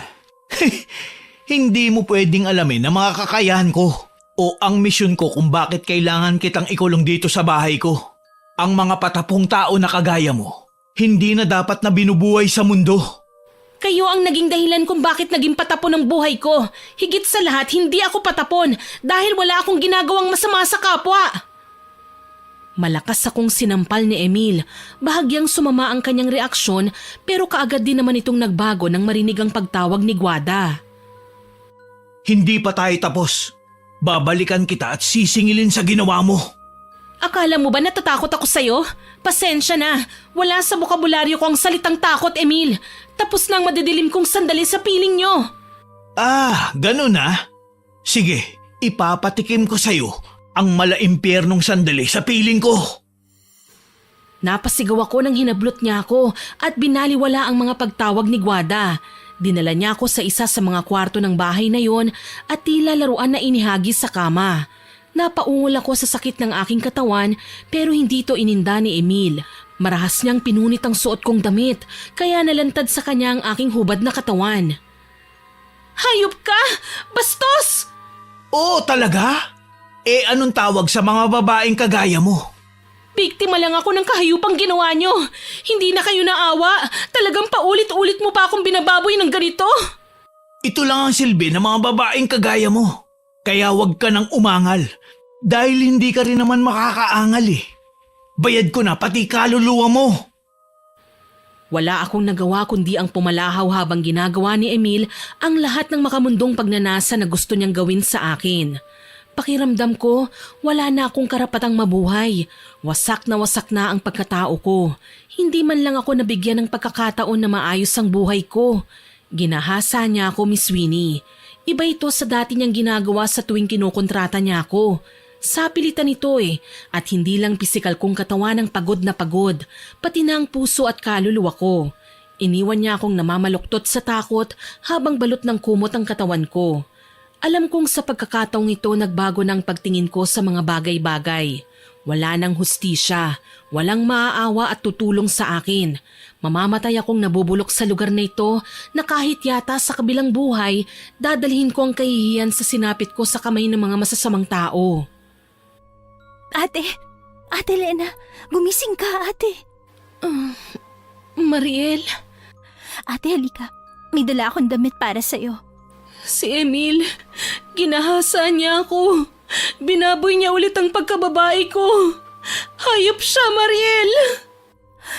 Hindi mo pwedeng alamin ang mga kakayahan ko. O ang misyon ko kung bakit kailangan kitang ikulong dito sa bahay ko? Ang mga patapong tao na kagaya mo, hindi na dapat na binubuhay sa mundo. Kayo ang naging dahilan kung bakit naging patapon ang buhay ko. Higit sa lahat, hindi ako patapon dahil wala akong ginagawang masama sa kapwa. Malakas akong sinampal ni Emil. Bahagyang sumama ang kanyang reaksyon pero kaagad din naman itong nagbago nang marinig ang pagtawag ni Guada. Hindi pa tayo tapos. Babalikan kita at sisingilin sa ginawa mo. Akala mo ba natatakot ako sa'yo? Pasensya na. Wala sa bokabularyo ko ang salitang takot, Emil. Tapos na ang madidilim kong sandali sa piling nyo. Ganun na? Sige, ipapatikim ko sa'yo ang malaimpyernong sandali sa piling ko. Napasigaw ako nang hinablot niya ako at binaliwala ang mga pagtawag ni Guada. Dinala niya ako sa isa sa mga kwarto ng bahay na yon at tila laruan na inihagi sa kama. Napaungol ako sa sakit ng aking katawan pero hindi ito ininda ni Emil. Marahas niyang pinunit ang suot kong damit kaya nalantad sa kanya ang aking hubad na katawan. Hayop ka! Bastos! Oo, talaga? Anong tawag sa mga babaeng kagaya mo? Biktima lang ako ng kahayupang ginawa niyo. Hindi na kayo naawa. Talagang paulit-ulit mo pa akong binababoy ng ganito. Ito lang ang silbi ng mga babaeng kagaya mo. Kaya wag ka nang umangal. Dahil hindi ka rin naman makakaangal eh. Bayad ko na pati kaluluwa mo. Wala akong nagawa kundi ang pumalahaw habang ginagawa ni Emil ang lahat ng makamundong pagnanasa na gusto niyang gawin sa akin. Pakiramdam ko, wala na akong karapatang mabuhay. Wasak na ang pagkatao ko. Hindi man lang ako nabigyan ng pagkakataon na maayos ang buhay ko. Ginahasa niya ako, Miss Winnie. Iba ito sa dati niyang ginagawa sa tuwing kinukontrata niya ako. Sapilitan ito at hindi lang pisikal kong katawan ang pagod na pagod, pati na ang puso at kaluluwa ko. Iniwan niya akong namamaluktot sa takot habang balot ng kumot ang katawan ko. Alam kong sa pagkakataong ito nagbago ng pagtingin ko sa mga bagay-bagay. Wala nang hustisya, walang maaawa at tutulong sa akin. Mamamatay akong nabubulok sa lugar na ito na kahit yata sa kabilang buhay, dadalhin ko ang kahihiyan sa sinapit ko sa kamay ng mga masasamang tao. Ate Lena, gumising ka, ate. Mariel, Ate, halika. May dala akong damit para sa'yo. si Emil, ginahasa niya ako. Binaboy niya ulit ang pagkababae ko. Hayop siya, Mariel!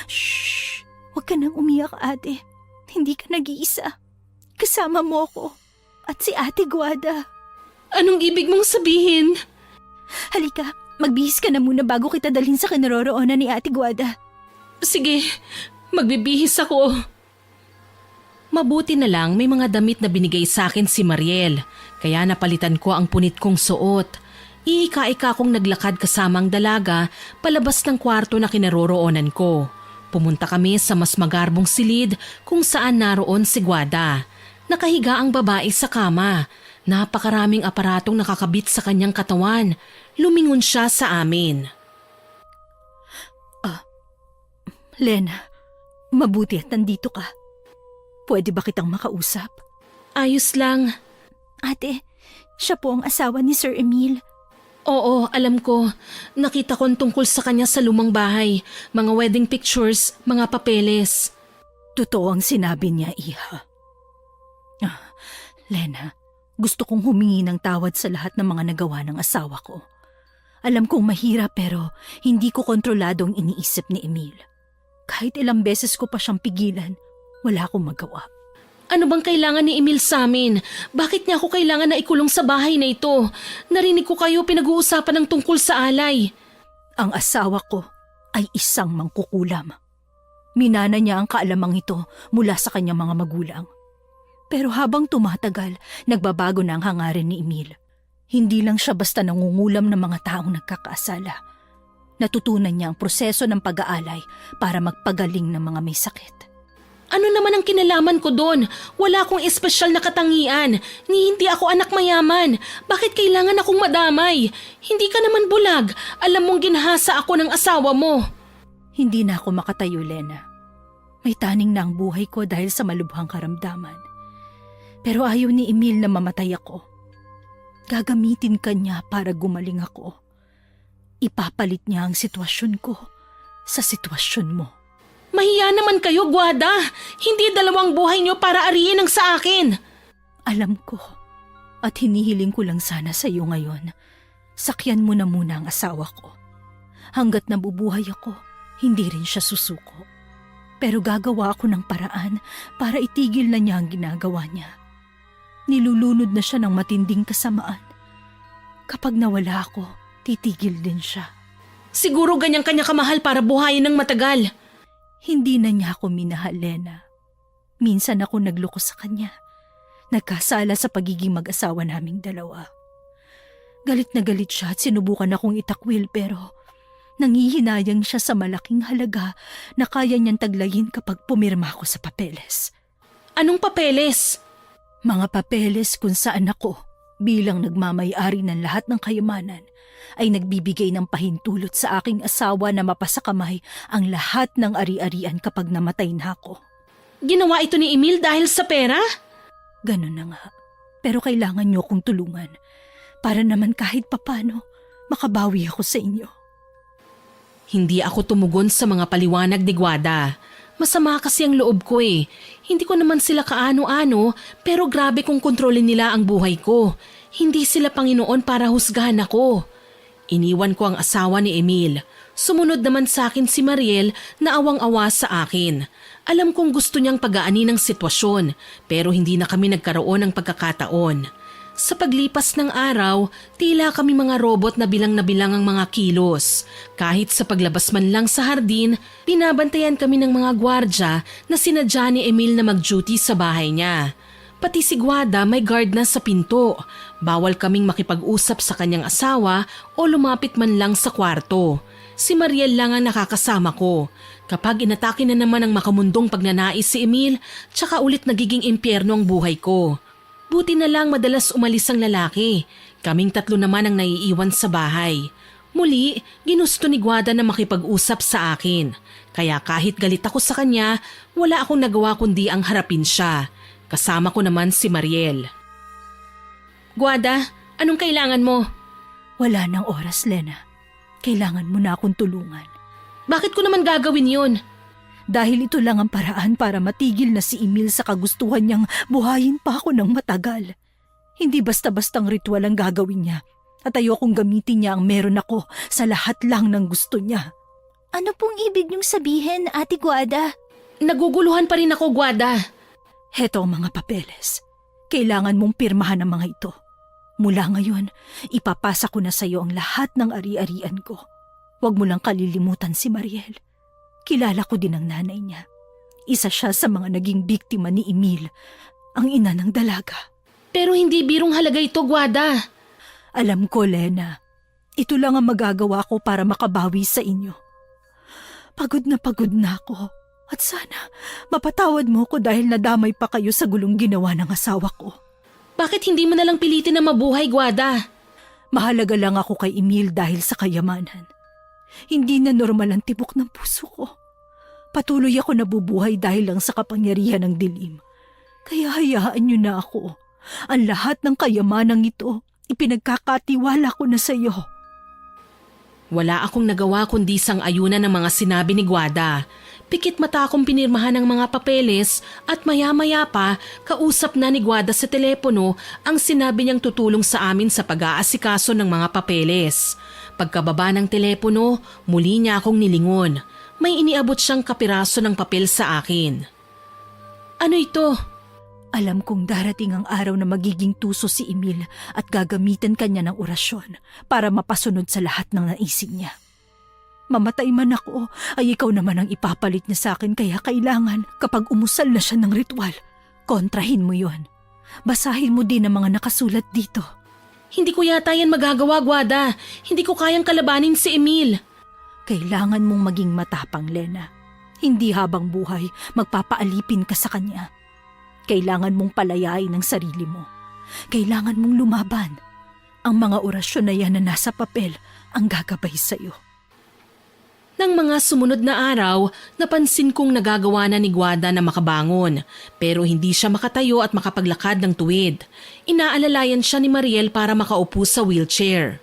Shh! Huwag ka nang umiyak, ate. Hindi ka nag-iisa. Kasama mo ako. At si Ate Guada. Anong ibig mong sabihin? Halika, magbihis ka na muna bago kita dalhin sa kinaroroonan ni Ate Guada. Sige, magbibihis ako. Mabuti na lang may mga damit na binigay sa akin si Mariel, kaya napalitan ko ang punit kong suot. Iika-ika kong naglakad kasama ang dalaga palabas ng kwarto na kinaroroonan ko. Pumunta kami sa mas magarbong silid kung saan naroon si Guada. Nakahiga ang babae sa kama. Napakaraming aparatong nakakabit sa kanyang katawan. Lumingon siya sa amin. Lena, mabuti at nandito ka. Pwede ba kitang makausap? Ayos lang. Ate, siya po ang asawa ni Sir Emil. Oo, alam ko. Nakita ko ang tungkol sa kanya sa lumang bahay. Mga wedding pictures, mga papeles. Totoo ang sinabi niya, Iha. Lena, gusto kong humingi ng tawad sa lahat ng mga nagawa ng asawa ko. Alam kong mahirap pero hindi ko kontrolado ang iniisip ni Emil. Kahit ilang beses ko pa siyang pigilan, wala akong magawa. Ano bang kailangan ni Emil sa amin? Bakit niya ako kailangan na ikulong sa bahay na ito? Narinig ko kayo pinag-uusapan ng tungkol sa alay. Ang asawa ko ay isang mangkukulam. Minana niya ang kaalamang ito mula sa kanyang mga magulang. Pero habang tumatagal, nagbabago na ang hangarin ni Emil. Hindi lang siya basta nangungulam ng mga taong nagkakasala. Natutunan niya ang proseso ng pag-aalay para magpagaling ng mga may sakit. Ano naman ang kinalaman ko doon? Wala akong espesyal na katangian. Hindi ako anak mayaman. Bakit kailangan akong madamay? Hindi ka naman bulag. Alam mong ginahasa ako ng asawa mo. Hindi na ako makatayo, Lena. May taning na ang buhay ko dahil sa malubhang karamdaman. Pero ayaw ni Emil na mamatay ako. gagamitin ka niya para gumaling ako. Ipapalit niya ang sitwasyon ko sa sitwasyon mo. Mahiya naman kayo, Guada. Hindi dalawang buhay niyo para ariin ang sa akin. Alam ko, at hinihiling ko lang sana sa iyo ngayon. Sakyan mo na muna ang asawa ko. Hanggat nabubuhay ako, hindi rin siya susuko. Pero gagawa ako ng paraan para itigil na niya ang ginagawa niya. Nilulunod na siya ng matinding kasamaan. Kapag nawala ako, titigil din siya. Siguro ganyang kanya kamahal para buhayin ng matagal. Hindi na niya ako minahal, Lena. Minsan ako nagloko sa kanya. Nagkasala sa pagiging mag-asawa naming dalawa. Galit na galit siya at sinubukan akong itakwil pero nangihinayang siya sa malaking halaga na kaya niyang taglayin kapag pumirma ako sa papeles. Anong papeles? Mga papeles kung saan ako, bilang nagmamay-ari ng lahat ng kayamanan, ay nagbibigay ng pahintulot sa aking asawa na mapasakamay ang lahat ng ari-arian kapag namatay na ako. Ginawa ito ni Emil dahil sa pera? Ganun na nga. Pero kailangan niyo akong tulungan para naman kahit papano makabawi ako sa inyo. Hindi ako tumugon sa mga paliwanag ni Guada. Masama kasi ang loob ko eh. Hindi ko naman sila kaano-ano pero grabe kung kontrolin nila ang buhay ko. Hindi sila Panginoon para husgahan ako. Iniwan ko ang asawa ni Emil. Sumunod naman sa akin si Mariel na awang-awa sa akin. Alam kong gusto niyang pag-aani ng sitwasyon pero hindi na kami nagkaroon ng pagkakataon. Sa paglipas ng araw, tila kami mga robot na bilang ang mga kilos. Kahit sa paglabas man lang sa hardin, binabantayan kami ng mga gwardya na sinadya ni Emil na mag-duty sa bahay niya. Pati si Guada may guard na sa pinto. Bawal kaming makipag-usap sa kanyang asawa o lumapit man lang sa kwarto. Si Mariel lang ang nakakasama ko. Kapag inatake na naman ang makamundong pagnanais si Emil, tsaka ulit nagiging impyerno ang buhay ko. Buti na lang madalas umalis ang lalaki. Kaming tatlo naman ang naiiwan sa bahay. Muli, ginusto ni Guada na makipag-usap sa akin. Kaya kahit galit ako sa kanya, wala akong nagawa kundi ang harapin siya. Kasama ko naman si Mariel. Guada, anong kailangan mo? Wala nang oras, Lena. Kailangan mo na akong tulungan. Bakit ko naman gagawin yun? Dahil ito lang ang paraan para matigil na si Emil sa kagustuhan niyang buhayin pa ako ng matagal. Hindi basta-bastang ritual ang gagawin niya at ayokong gamitin niya ang meron ako sa lahat lang ng gusto niya. Ano pong ibig niyong sabihin, Ate Guada? Naguguluhan pa rin ako, Guada. Heto ang mga papeles. Kailangan mong pirmahan ang mga ito. Mula ngayon, ipapasa ko na sa iyo ang lahat ng ari-arian ko. Huwag mo lang kalilimutan si Mariel. Kilala ko din ang nanay niya. Isa siya sa mga naging biktima ni Emil, ang ina ng dalaga. Pero hindi birong halaga ito, Guada. Alam ko, Lena. Ito lang ang magagawa ko para makabawi sa inyo. Pagod na ako. At sana mapatawad mo ko dahil nadamay pa kayo sa gulong ginawa ng asawa ko. Bakit hindi mo nalang pilitin na mabuhay, Guada? Mahalaga lang ako kay Emil dahil sa kayamanan. Hindi na normal ang tibok ng puso ko. Patuloy ako nabubuhay dahil lang sa kapangyarihan ng dilim. Kaya hayaan niyo na ako. Ang lahat ng kayamanang ito, ipinagkakatiwala ko na sa iyo. Wala akong nagawa kundi sang-ayunan ng mga sinabi ni Guada. Pikit mata akong pinirmahan ng mga papeles at maya-maya pa kausap na ni Guada sa telepono ang sinabi niyang tutulong sa amin sa pag-aasikaso ng mga papeles. Pagkababa ng telepono, muli niya akong nilingon. May iniabot siyang kapiraso ng papel sa akin. Ano ito? Alam kong darating ang araw na magiging tuso si Emil at gagamitan kanya ng orasyon para mapasunod sa lahat ng naisip niya. Mamatay man ako, ay ikaw naman ang ipapalit niya sa akin kaya kailangan kapag umusal na siya ng ritual, kontrahin mo yon. Basahin mo din ang mga nakasulat dito. Hindi ko yata yan magagawa, Guada. Hindi ko kayang kalabanin si Emil. Kailangan mong maging matapang, Lena. Hindi habang buhay magpapaalipin ka sa kanya. Kailangan mong palayain ang sarili mo. Kailangan mong lumaban. Ang mga orasyon na yan na nasa papel ang gagabay sa'yo. Nang mga sumunod na araw, napansin kong nagagawa na ni Guada na makabangon, pero hindi siya makatayo at makapaglakad ng tuwid. Inaalalayan siya ni Mariel para makaupo sa wheelchair.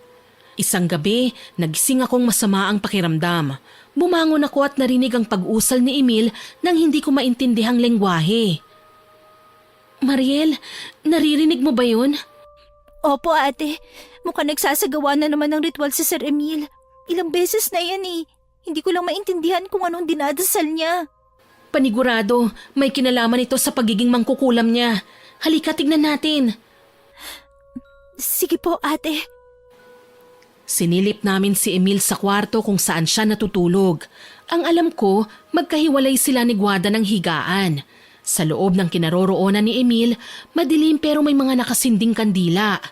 Isang gabi, nagising akong masama ang pakiramdam. Bumangon ako at narinig ang pag-usal ni Emil nang hindi ko maintindihang lengguwahe. Mariel, naririnig mo ba yun? Opo ate, mukhang nagsasagawa na naman ng ritual si Sir Emil. Ilang beses na yan eh. Hindi ko lang maintindihan kung anong dinadasal niya. Panigurado, may kinalaman ito sa pagiging mangkukulam niya. Halika, tignan natin. Sige po ate. Sinilip namin si Emil sa kwarto kung saan siya natutulog. Ang alam ko, magkahiwalay sila ni Guada ng higaan. Sa loob ng kinaroroonan ni Emil, madilim pero may mga nakasinding kandila.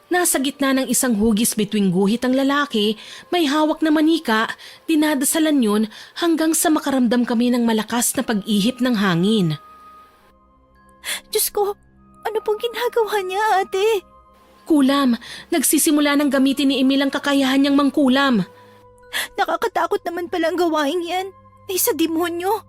Nasa gitna ng isang hugis between guhit ang lalaki, may hawak na manika, dinadasalan yun hanggang sa makaramdam kami ng malakas na pag-ihip ng hangin. Diyos ko, ano pong ginagawa niya ate? Kulam, nagsisimula ng gamitin ni Emil ang kakayahan niyang mangkulam. Nakakatakot naman palang gawain yan. Ay sa demonyo.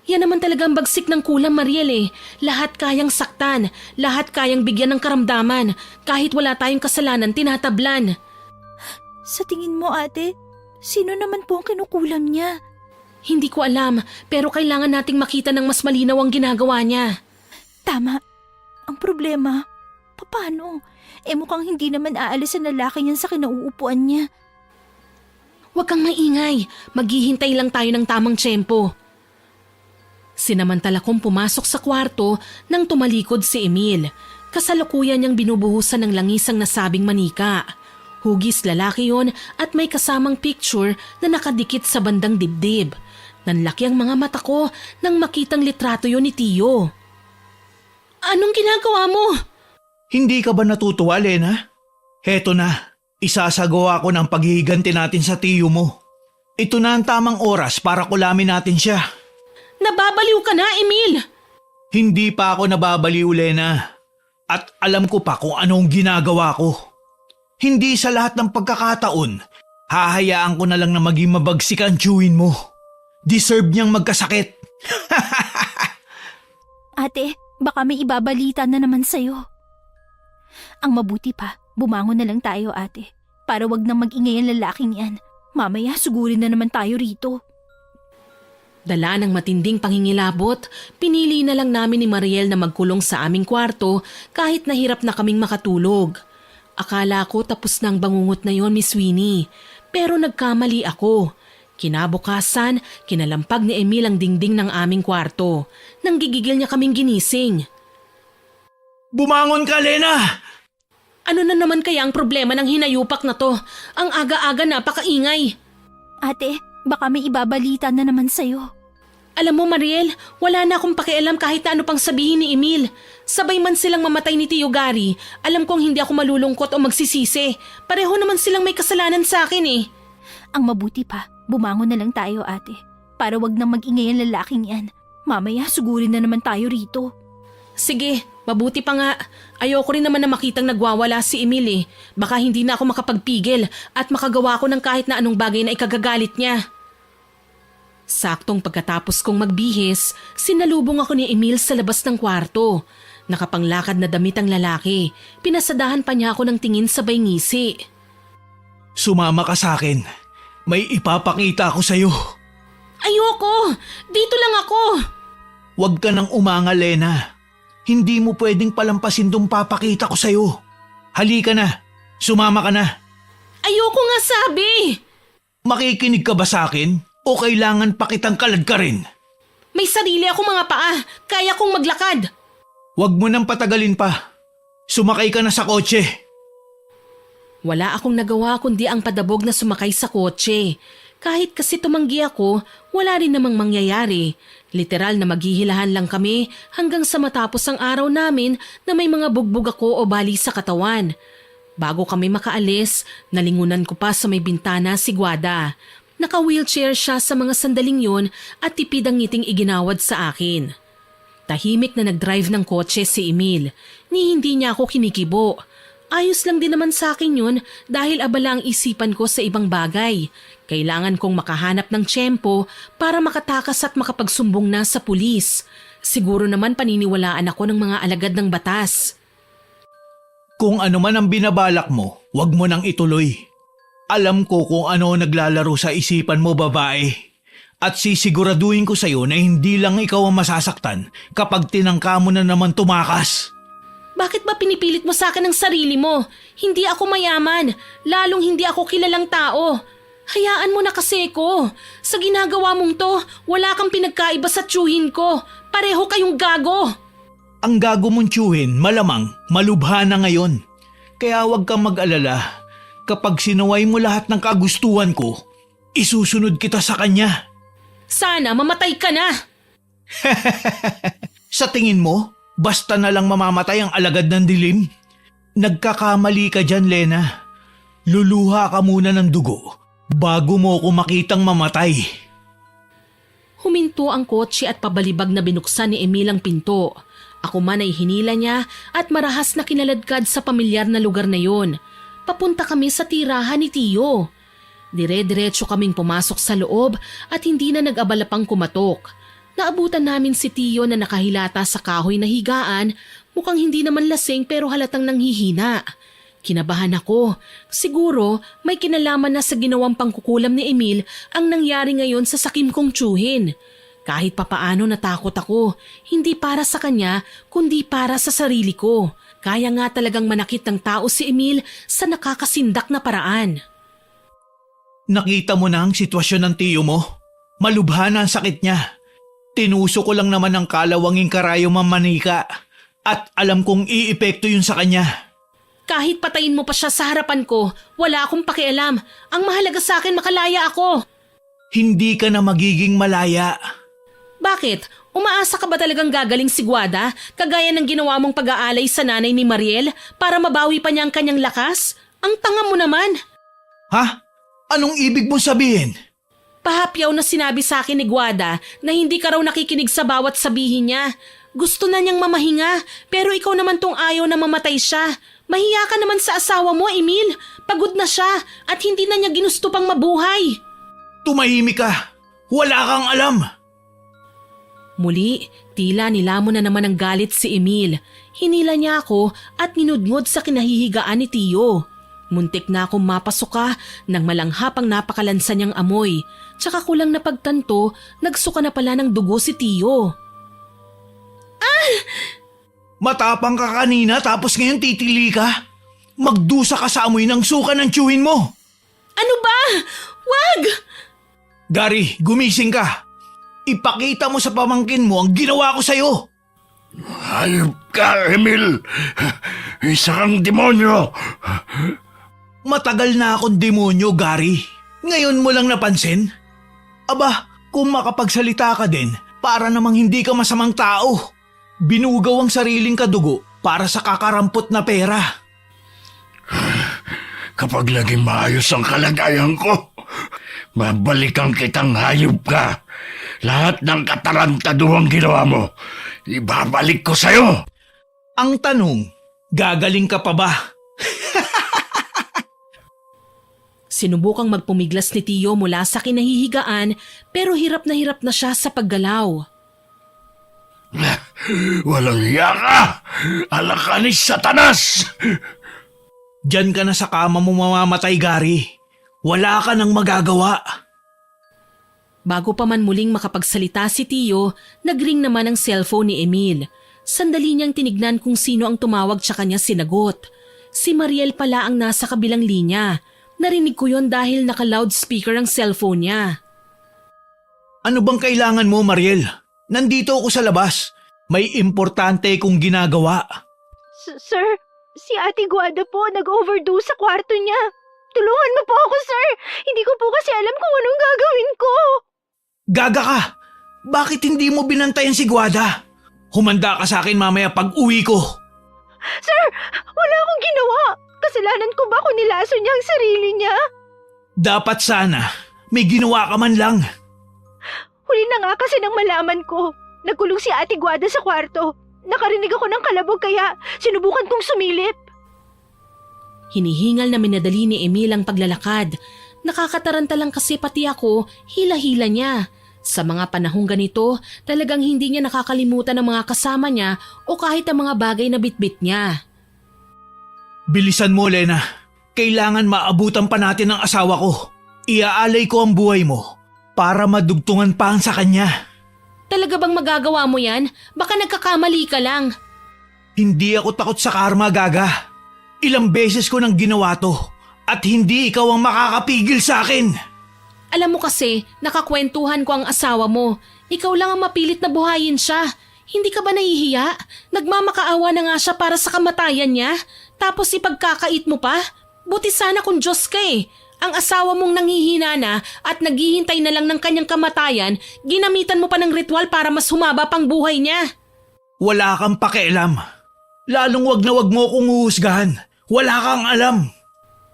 Yan naman talagang bagsik ng kulam, Mariel eh. Lahat kayang saktan, lahat kayang bigyan ng karamdaman. Kahit wala tayong kasalanan, tinatablan. Sa tingin mo ate, sino naman po ang kinukulam niya? Hindi ko alam, pero kailangan nating makita ng mas malinaw ang ginagawa niya. Tama. Ang problema, paano? Mukhang hindi naman aalis ang lalaki niyan sa kinauupuan niya. Huwag kang maingay, maghihintay lang tayo ng tamang tiyempo. Sinamantala kong pumasok sa kwarto nang tumalikod si Emil. Kasalukuyan niyang binubuhusan ng langisang nasabing manika. Hugis lalaki yon at may kasamang picture na nakadikit sa bandang dibdib. Nanlaki ang mga mata ko nang makitang litrato yon ni Tio. Anong ginagawa mo? Hindi ka ba natutuwa, Lena? Heto na, isasagawa ko ng paghihiganti natin sa tiyo mo. Ito na ang tamang oras para kulamin natin siya. Nababaliw ka na, Emil! Hindi pa ako nababaliw, Lena. At alam ko pa kung anong ginagawa ko. Hindi sa lahat ng pagkakataon, hahayaan ko na lang na maging mabagsik ang chewin mo. Deserve niyang magkasakit. Ate, baka may ibabalita na naman sa'yo. Ang mabuti pa, bumangon na lang tayo ate. Para wag nang mag-ingay ang lalaking yan. Mamaya sugurin na naman tayo rito. Dala ng matinding pangingilabot, pinili na lang namin ni Mariel na magkulong sa aming kwarto kahit nahirap na kaming makatulog. Akala ko tapos na ang bangungot na yon, Miss Winnie. Pero nagkamali ako. Kinabukasan, kinalampag ni Emil ang dingding ng aming kwarto. Nang gigigil niya kaming ginising. Bumangon ka, Lena! Ano na naman kaya ang problema ng hinayupak na to? Ang aga-aga napakaingay. Ate, baka may ibabalita na naman sa'yo. Alam mo, Mariel, wala na akong pakialam kahit na ano pang sabihin ni Emil. Sabay man silang mamatay ni Tio Gary, alam kong hindi ako malulungkot o magsisisi. Pareho naman silang may kasalanan sa akin eh. Ang mabuti pa, bumangon na lang tayo ate. Para wag nang mag-ingay ang lalaking yan. Mamaya sugurin na naman tayo rito. Sige, mabuti pa nga. Ayoko rin naman na makitang nagwawala si Emil eh. Baka hindi na ako makapagpigil at makagawa ko ng kahit na anong bagay na ikagagalit niya. Saktong pagkatapos kong magbihis, sinalubong ako ni Emil sa labas ng kwarto. Nakapanglakad na damit ang lalaki. Pinasadahan pa niya ako ng tingin sabay ngisi. Sumama ka sa akin. May ipapakita ako sa'yo. Ayoko! Dito lang ako! Huwag ka nang umanga, Lena. Hindi mo pwedeng palampasin tong papakita ko sa'yo. Halika na. Sumama ka na. Ayoko nga sabi! Makikinig ka ba sa akin? O kailangan pa kitang kalad ka rin? May sarili ako mga paa. Kaya kong maglakad. Huwag mo nang patagalin pa. Sumakay ka na sa kotse. Wala akong nagawa kundi ang padabog na sumakay sa kotse. Kahit kasi tumanggi ako, wala rin namang mangyayari. Literal na maghihilahan lang kami hanggang sa matapos ang araw namin na may mga bugbog ako o bali sa katawan. Bago kami makaalis, nalingunan ko pa sa may bintana si Guada. Naka-wheelchair siya sa mga sandaling yon at tipid ang ngiting iginawad sa akin. Tahimik na nag-drive ng kotse si Emil, ni hindi niya ako kinikibo. Ayos lang din naman sa akin yun dahil abala ang isipan ko sa ibang bagay. Kailangan kong makahanap ng tiyempo para makatakas at makapagsumbong na sa pulis. Siguro naman paniniwalaan ako ng mga alagad ng batas. Kung ano man ang binabalak mo, wag mo nang ituloy. Alam ko kung ano naglalaro sa isipan mo, babae. At sisiguraduhin ko sa'yo na hindi lang ikaw ang masasaktan kapag tinangka mo na naman tumakas. Bakit ba pinipilit mo sa akin ang sarili mo? Hindi ako mayaman, lalong hindi ako kilalang tao. Hayaan mo na kasi ko. Sa ginagawa mong to, wala kang pinagkaiba sa tiyuhin ko. Pareho kayong gago. Ang gago mong tiyuhin, malamang, malubha na ngayon. Kaya huwag kang mag-alala. Kapag sinuway mo lahat ng kagustuhan ko, isusunod kita sa kanya. Sana mamatay ka na. Sa tingin mo, basta na lang mamamatay ang alagad ng dilim? Nagkakamali ka dyan, Lena. Luluha ka muna ng dugo bago mo ako makitang mamatay. Huminto ang kotse at pabalibag na binuksan ni Emil ang pinto. Ako man ay hinila niya at marahas na kinaladkad sa pamilyar na lugar na yon. Papunta kami sa tirahan ni Tiyo. Dire-diretso kaming pumasok sa loob at hindi na nag-abala pang kumatok. Naabutan namin si Tiyo na nakahilata sa kahoy na higaan, mukhang hindi naman lasing pero halatang nanghihina. Kinabahan ako. Siguro may kinalaman na sa ginawang pangkukulam ni Emil ang nangyari ngayon sa sakim kong tiyuhin. Kahit papaano natakot ako, hindi para sa kanya kundi para sa sarili ko. Kaya nga talagang manakit ng tao si Emil sa nakakasindak na paraan. Nakita mo na ang sitwasyon ng tiyo mo? Malubha na ang sakit niya. Tinuso ko lang naman ang kalawanging karayo mamanika at alam kong iepekto yun sa kanya. Kahit patayin mo pa siya sa harapan ko, wala akong pakialam. Ang mahalaga sa akin makalaya ako. Hindi ka na magiging malaya. Bakit? Umaasa ka ba talagang gagaling si Guada kagaya ng ginawa mong pag-aalay sa nanay ni Mariel para mabawi pa niya ang kanyang lakas? Ang tanga mo naman. Ha? Anong ibig mong sabihin? Pahapyaw na sinabi sa akin ni Guada na hindi ka raw nakikinig sa bawat sabihin niya. Gusto na niyang mamahinga pero ikaw naman tong ayaw na mamatay siya. Mahiya ka naman sa asawa mo, Emil. Pagod na siya at hindi na niya ginusto pang mabuhay. Tumahimik ka. Wala kang alam. Muli, tila nilamon na naman ng galit si Emil. Hinila niya ako at ninudngod sa kinahihigaan ni Tiyo. Muntik na akong mapasuka nang malanghap ang napakalansa niyang amoy. Tsaka ko lang napagtanto, nagsuka na pala ng dugo si Tiyo. Matapang ka kanina tapos ngayon titili ka? Magdusa ka sa amoy ng suka ng tiyuhin mo. Ano ba? Wag! Gary, gumising ka. Ipakita mo sa pamangkin mo ang ginawa ko sa'yo. Hayop ka, Emil! Isa kang demonyo! Matagal na akong demonyo, Gary. Ngayon mo lang napansin? Aba, kung makapagsalita ka din, para namang hindi ka masamang tao. Binugaw ang sariling kadugo para sa kakarampot na pera. Kapag laging maayos ang kalagayan ko, babalikan kitang hayop ka. Lahat ng katarantaduhang ginawa mo, ibabalik ko sa'yo. Ang tanong, gagaling ka pa ba? Sinubukang magpumiglas ni Tiyo mula sa kinahihigaan pero hirap na siya sa paggalaw. Walang hiya ka! Alakanis Satanas! Diyan ka na sa kama mo mamamatay, Gary. Wala ka nang magagawa. Bago pa man muling makapagsalita si Tiyo, nagring naman ang cellphone ni Emil. Sandali niyang tinignan kung sino ang tumawag sa kanya sinagot. Si Mariel pala ang nasa kabilang linya. Narinig ko yon dahil naka-loudspeaker ang cellphone niya. Ano bang kailangan mo, Mariel? Nandito ako sa labas. May importante kong ginagawa. Sir, si Ate Guada po nag-overdose sa kwarto niya. Tulungan mo po ako, sir. Hindi ko po kasi alam kung anong gagawin ko. Gaga ka! Bakit hindi mo binantayan si Guada? Humanda ka sa akin mamaya pag uwi ko. Sir, wala akong ginawa. Kasalanan ko ba kung nilaso niya ang sarili niya? Dapat sana. May ginawa ka man lang. Huli na nga kasi nang malaman ko. Nagkulong si Ate Guada sa kwarto. Nakarinig ako ng kalabog kaya sinubukan kong sumilip. Hinihingal na minadali ni Emil ang paglalakad. Nakakataranta lang kasi pati ako, hila-hila niya. Sa mga panahong ganito, talagang hindi niya nakakalimutan ang mga kasama niya o kahit ang mga bagay na bitbit niya. Bilisan mo, Lena. Kailangan maabutan pa natin ang asawa ko. Iaalay ko ang buhay mo para madugtungan pa ang sa kanya. Talaga bang magagawa mo yan? Baka nagkakamali ka lang. Hindi ako takot sa karma, Gaga. Ilang beses ko nang ginawa to at hindi ikaw ang makakapigil sa akin. Alam mo kasi, nakakwentuhan ko ang asawa mo. Ikaw lang ang mapilit na buhayin siya. Hindi ka ba nahihiya? Nagmamakaawa na nga siya para sa kamatayan niya. Tapos ipagkakait mo pa? Buti sana kung Diyos ka eh. Ang asawa mong nanghihina na at naghihintay na lang ng kanyang kamatayan, ginamitan mo pa ng ritual para mas humaba pang buhay niya. Wala kang pakialam. Lalong wag na wag mo kong uhusgahan. Wala kang alam.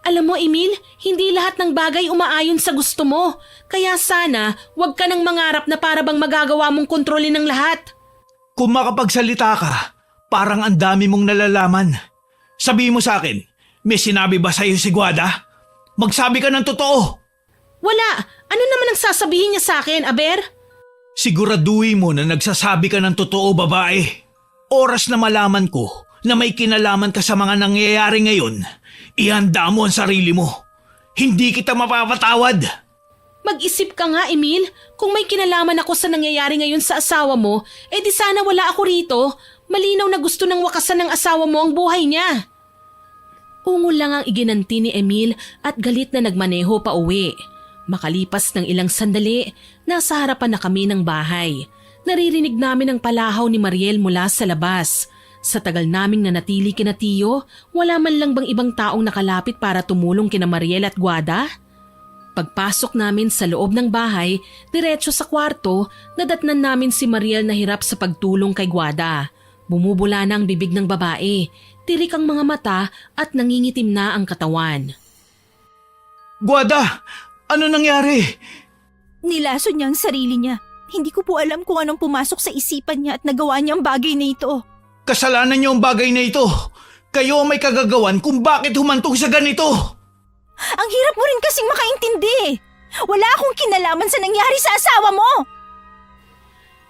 Alam mo, Emil, hindi lahat ng bagay umaayon sa gusto mo. Kaya sana, wag ka nang mangarap na para bang magagawa mong kontrolin ng lahat. Kung makapagsalita ka, parang ang dami mong nalalaman. Sabihin mo sa akin, may sinabi ba sa'yo si Guada? Magsabi ka ng totoo. Wala! Ano naman ang sasabihin niya sa akin, Aber? Siguraduhin mo na nagsasabi ka ng totoo, babae. Oras na malaman ko na may kinalaman ka sa mga nangyayari ngayon, ihanda mo ang sarili mo. Hindi kita mapapatawad. Mag-isip ka nga, Emil. Kung may kinalaman ako sa nangyayari ngayon sa asawa mo, di sana wala ako rito. Malinaw na gusto ng wakasan ng asawa mo ang buhay niya. Ungol lang ang iginanti ni Emil at galit na nagmaneho pa uwi. Makalipas ng ilang sandali, nasa harapan na kami ng bahay. Naririnig namin ang palahaw ni Mariel mula sa labas. Sa tagal naming nanatili kina Tiyo, wala man lang bang ibang taong nakalapit para tumulong kina Mariel at Guada? Pagpasok namin sa loob ng bahay, diretso sa kwarto, nadatnan namin si Mariel na hirap sa pagtulong kay Guada. Bumubula na ang bibig ng babae, tirik ang mga mata at nangingitim na ang katawan. Guada, ano nangyari? Nilaso niya ang sarili niya. Hindi ko po alam kung anong pumasok sa isipan niya at nagawa niya ang bagay na ito. Kasalanan niyo ang bagay na ito. Kayo ang may kagagawan kung bakit humantong sa ganito. Ang hirap mo rin kasing makaintindi. Wala akong kinalaman sa nangyari sa asawa mo.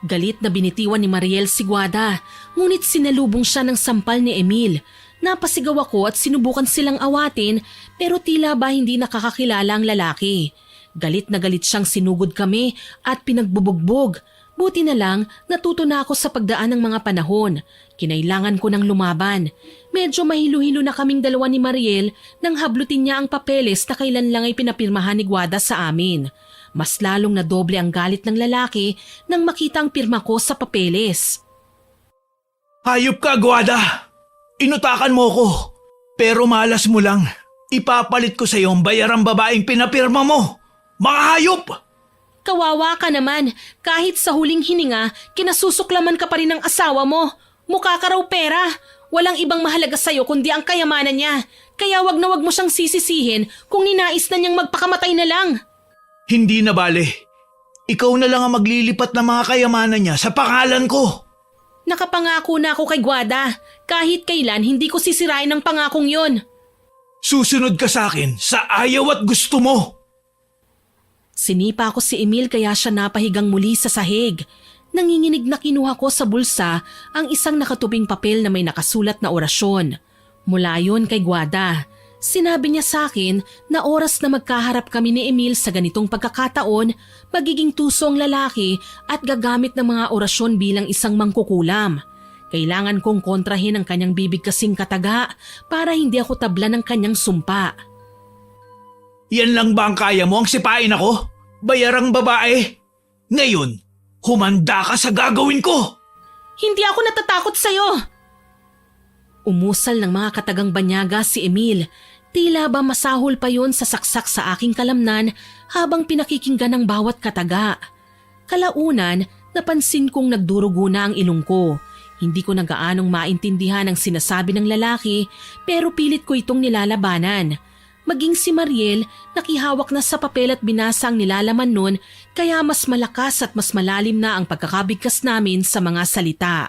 Galit na binitiwan ni Mariel si Guada, ngunit sinalubong siya ng sampal ni Emil. Napasigaw ako at sinubukan silang awatin pero tila ba hindi nakakakilala ang lalaki. Galit na galit siyang sinugod kami at pinagbubugbog. Buti na lang natuto na ako sa pagdaan ng mga panahon. Kinailangan ko ng lumaban. Medyo mahilo-hilo na kaming dalawa ni Mariel nang hablutin niya ang papeles na kailan lang ay pinapirmahan ni Guada sa amin. Mas lalong nadoble ang galit ng lalaki nang makita ang pirma ko sa papeles. Hayop ka, Guada! Inutakan mo ko. Pero malas mo lang. Ipapalit ko sa iyo ang bayarang babaeng pinapirma mo. Mga hayop! Kawawa ka naman. Kahit sa huling hininga, kinasusuklaman ka pa rin ng asawa mo. Mukha ka raw pera. Walang ibang mahalaga sa'yo kundi ang kayamanan niya. Kaya wag na wag mo siyang sisisihin kung ninais na niyang magpakamatay na lang. Hindi na bale. Ikaw na lang ang maglilipat ng mga kayamanan niya sa pangalan ko. Nakapangako na ako kay Guada. Kahit kailan hindi ko sisirain ang pangakong yon. Susunod ka sa akin sa ayaw at gusto mo. Sinipa ko si Emil kaya siya napahigang muli sa sahig. Nanginginig na kinuha ko sa bulsa ang isang nakatubing papel na may nakasulat na orasyon. Mula yon kay Guada. Sinabi niya sa akin na oras na magkaharap kami ni Emil sa ganitong pagkakataon, magiging tuso ang lalaki at gagamit ng mga orasyon bilang isang mangkukulam. Kailangan kong kontrahin ang kanyang bibig kasing kataga para hindi ako tabla ng kanyang sumpa. Yan lang ba ang kaya mo ang sipain ako? Bayarang babae? Ngayon, humanda ka sa gagawin ko! Hindi ako natatakot sa'yo! Umusal ng mga katagang banyaga si Emil. Tila ba masahol pa yon sa saksak sa aking kalamnan habang pinakikinggan ng bawat kataga. Kalaunan, napansin kong nagdurugo na ang ilong ko. Hindi ko na gaanong maintindihan ang sinasabi ng lalaki pero pilit ko itong nilalabanan. Maging si Mariel, nakihawak na sa papel at binasa ang nilalaman nun kaya mas malakas at mas malalim na ang pagkakabigkas namin sa mga salita.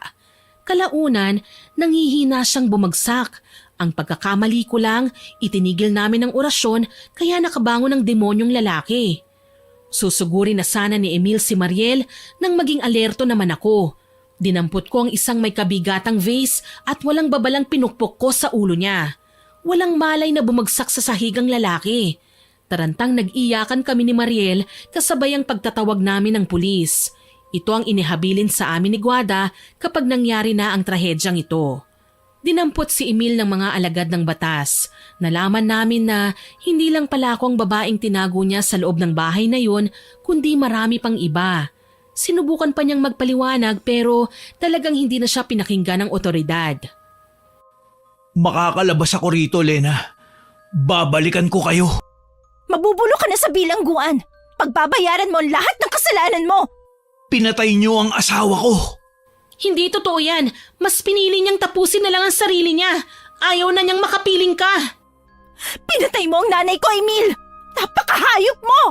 Kalaunan, nanghihina siyang bumagsak. Ang pagkakamali ko lang, itinigil namin ang orasyon kaya nakabangon ang demonyong lalaki. Susugurin na sana ni Emil si Mariel nang maging alerto naman ako. Dinampot ko ang isang may kabigatang vase at walang babalang pinukpok ko sa ulo niya. Walang malay na bumagsak sa sahigang lalaki. Tarantang nag-iyakan kami ni Mariel kasabay ang pagtatawag namin ng pulis. Ito ang inihabilin sa amin ni Guada kapag nangyari na ang trahedyang ito. Dinampot si Emil ng mga alagad ng batas. Nalaman namin na hindi lang pala ako ang babaeng tinago niya sa loob ng bahay na yun, kundi marami pang iba. Sinubukan pa niyang magpaliwanag pero talagang hindi na siya pinakinggan ng otoridad. Makakalabas ako rito, Lena. Babalikan ko kayo. Mabubulo ka na sa bilangguan. Pagbabayaran mo ang lahat ng kasalanan mo. Pinatay niyo ang asawa ko. Hindi totoo yan. Mas pinili niyang tapusin na lang ang sarili niya. Ayaw na niyang makapiling ka. Pinatay mo ang nanay ko, Emil! Napakahayop mo!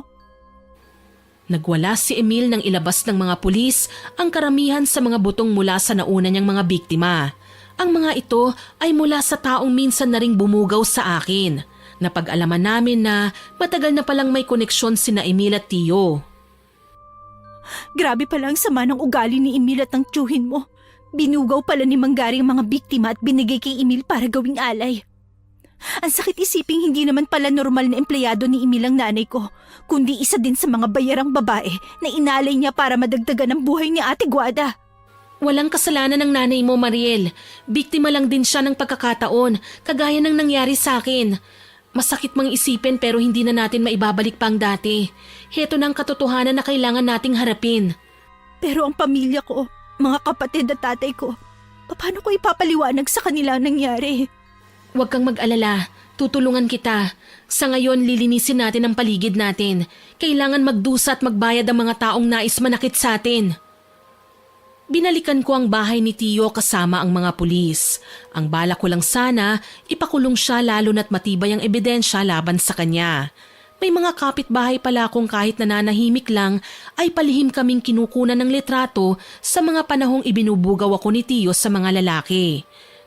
Nagwala si Emil nang ilabas ng mga pulis ang karamihan sa mga butong mula sa nauna niyang mga biktima. Ang mga ito ay mula sa taong minsan na ring bumugaw sa akin. Napag-alaman namin na matagal na palang may koneksyon sina Emil at Tio. Grabe pala ang sama ng ugali ni Emil at ng tiyuhin mo. Binugaw pala ni Manggari ang mga biktima at binigay kay Emil para gawing alay. Ang sakit isiping hindi naman pala normal na empleyado ni Emil ang nanay ko, kundi isa din sa mga bayarang babae na inalay niya para madagdagan ang buhay ni Ate Guada. Walang kasalanan ng nanay mo, Mariel. Biktima lang din siya ng pagkakataon, kagaya ng nangyari sa akin. Masakit mang isipin pero hindi na natin maibabalik pa ang dati. Heto na ang katotohanan na kailangan nating harapin. Pero ang pamilya ko, mga kapatid at tatay ko, paano ko ipapaliwanag sa kanila ang nangyari? Huwag kang mag-alala. Tutulungan kita. Sa ngayon, lilinisin natin ang paligid natin. Kailangan magdusa at magbayad ang mga taong nais manakit sa atin. Binalikan ko ang bahay ni Tio kasama ang mga pulis. Ang bala ko lang sana, ipakulong siya lalo na't matibay ang ebidensya laban sa kanya. May mga kapitbahay pala akong kahit nananahimik lang ay palihim kaming kinukunan ng litrato sa mga panahong ibinubugaw ako ni Tio sa mga lalaki.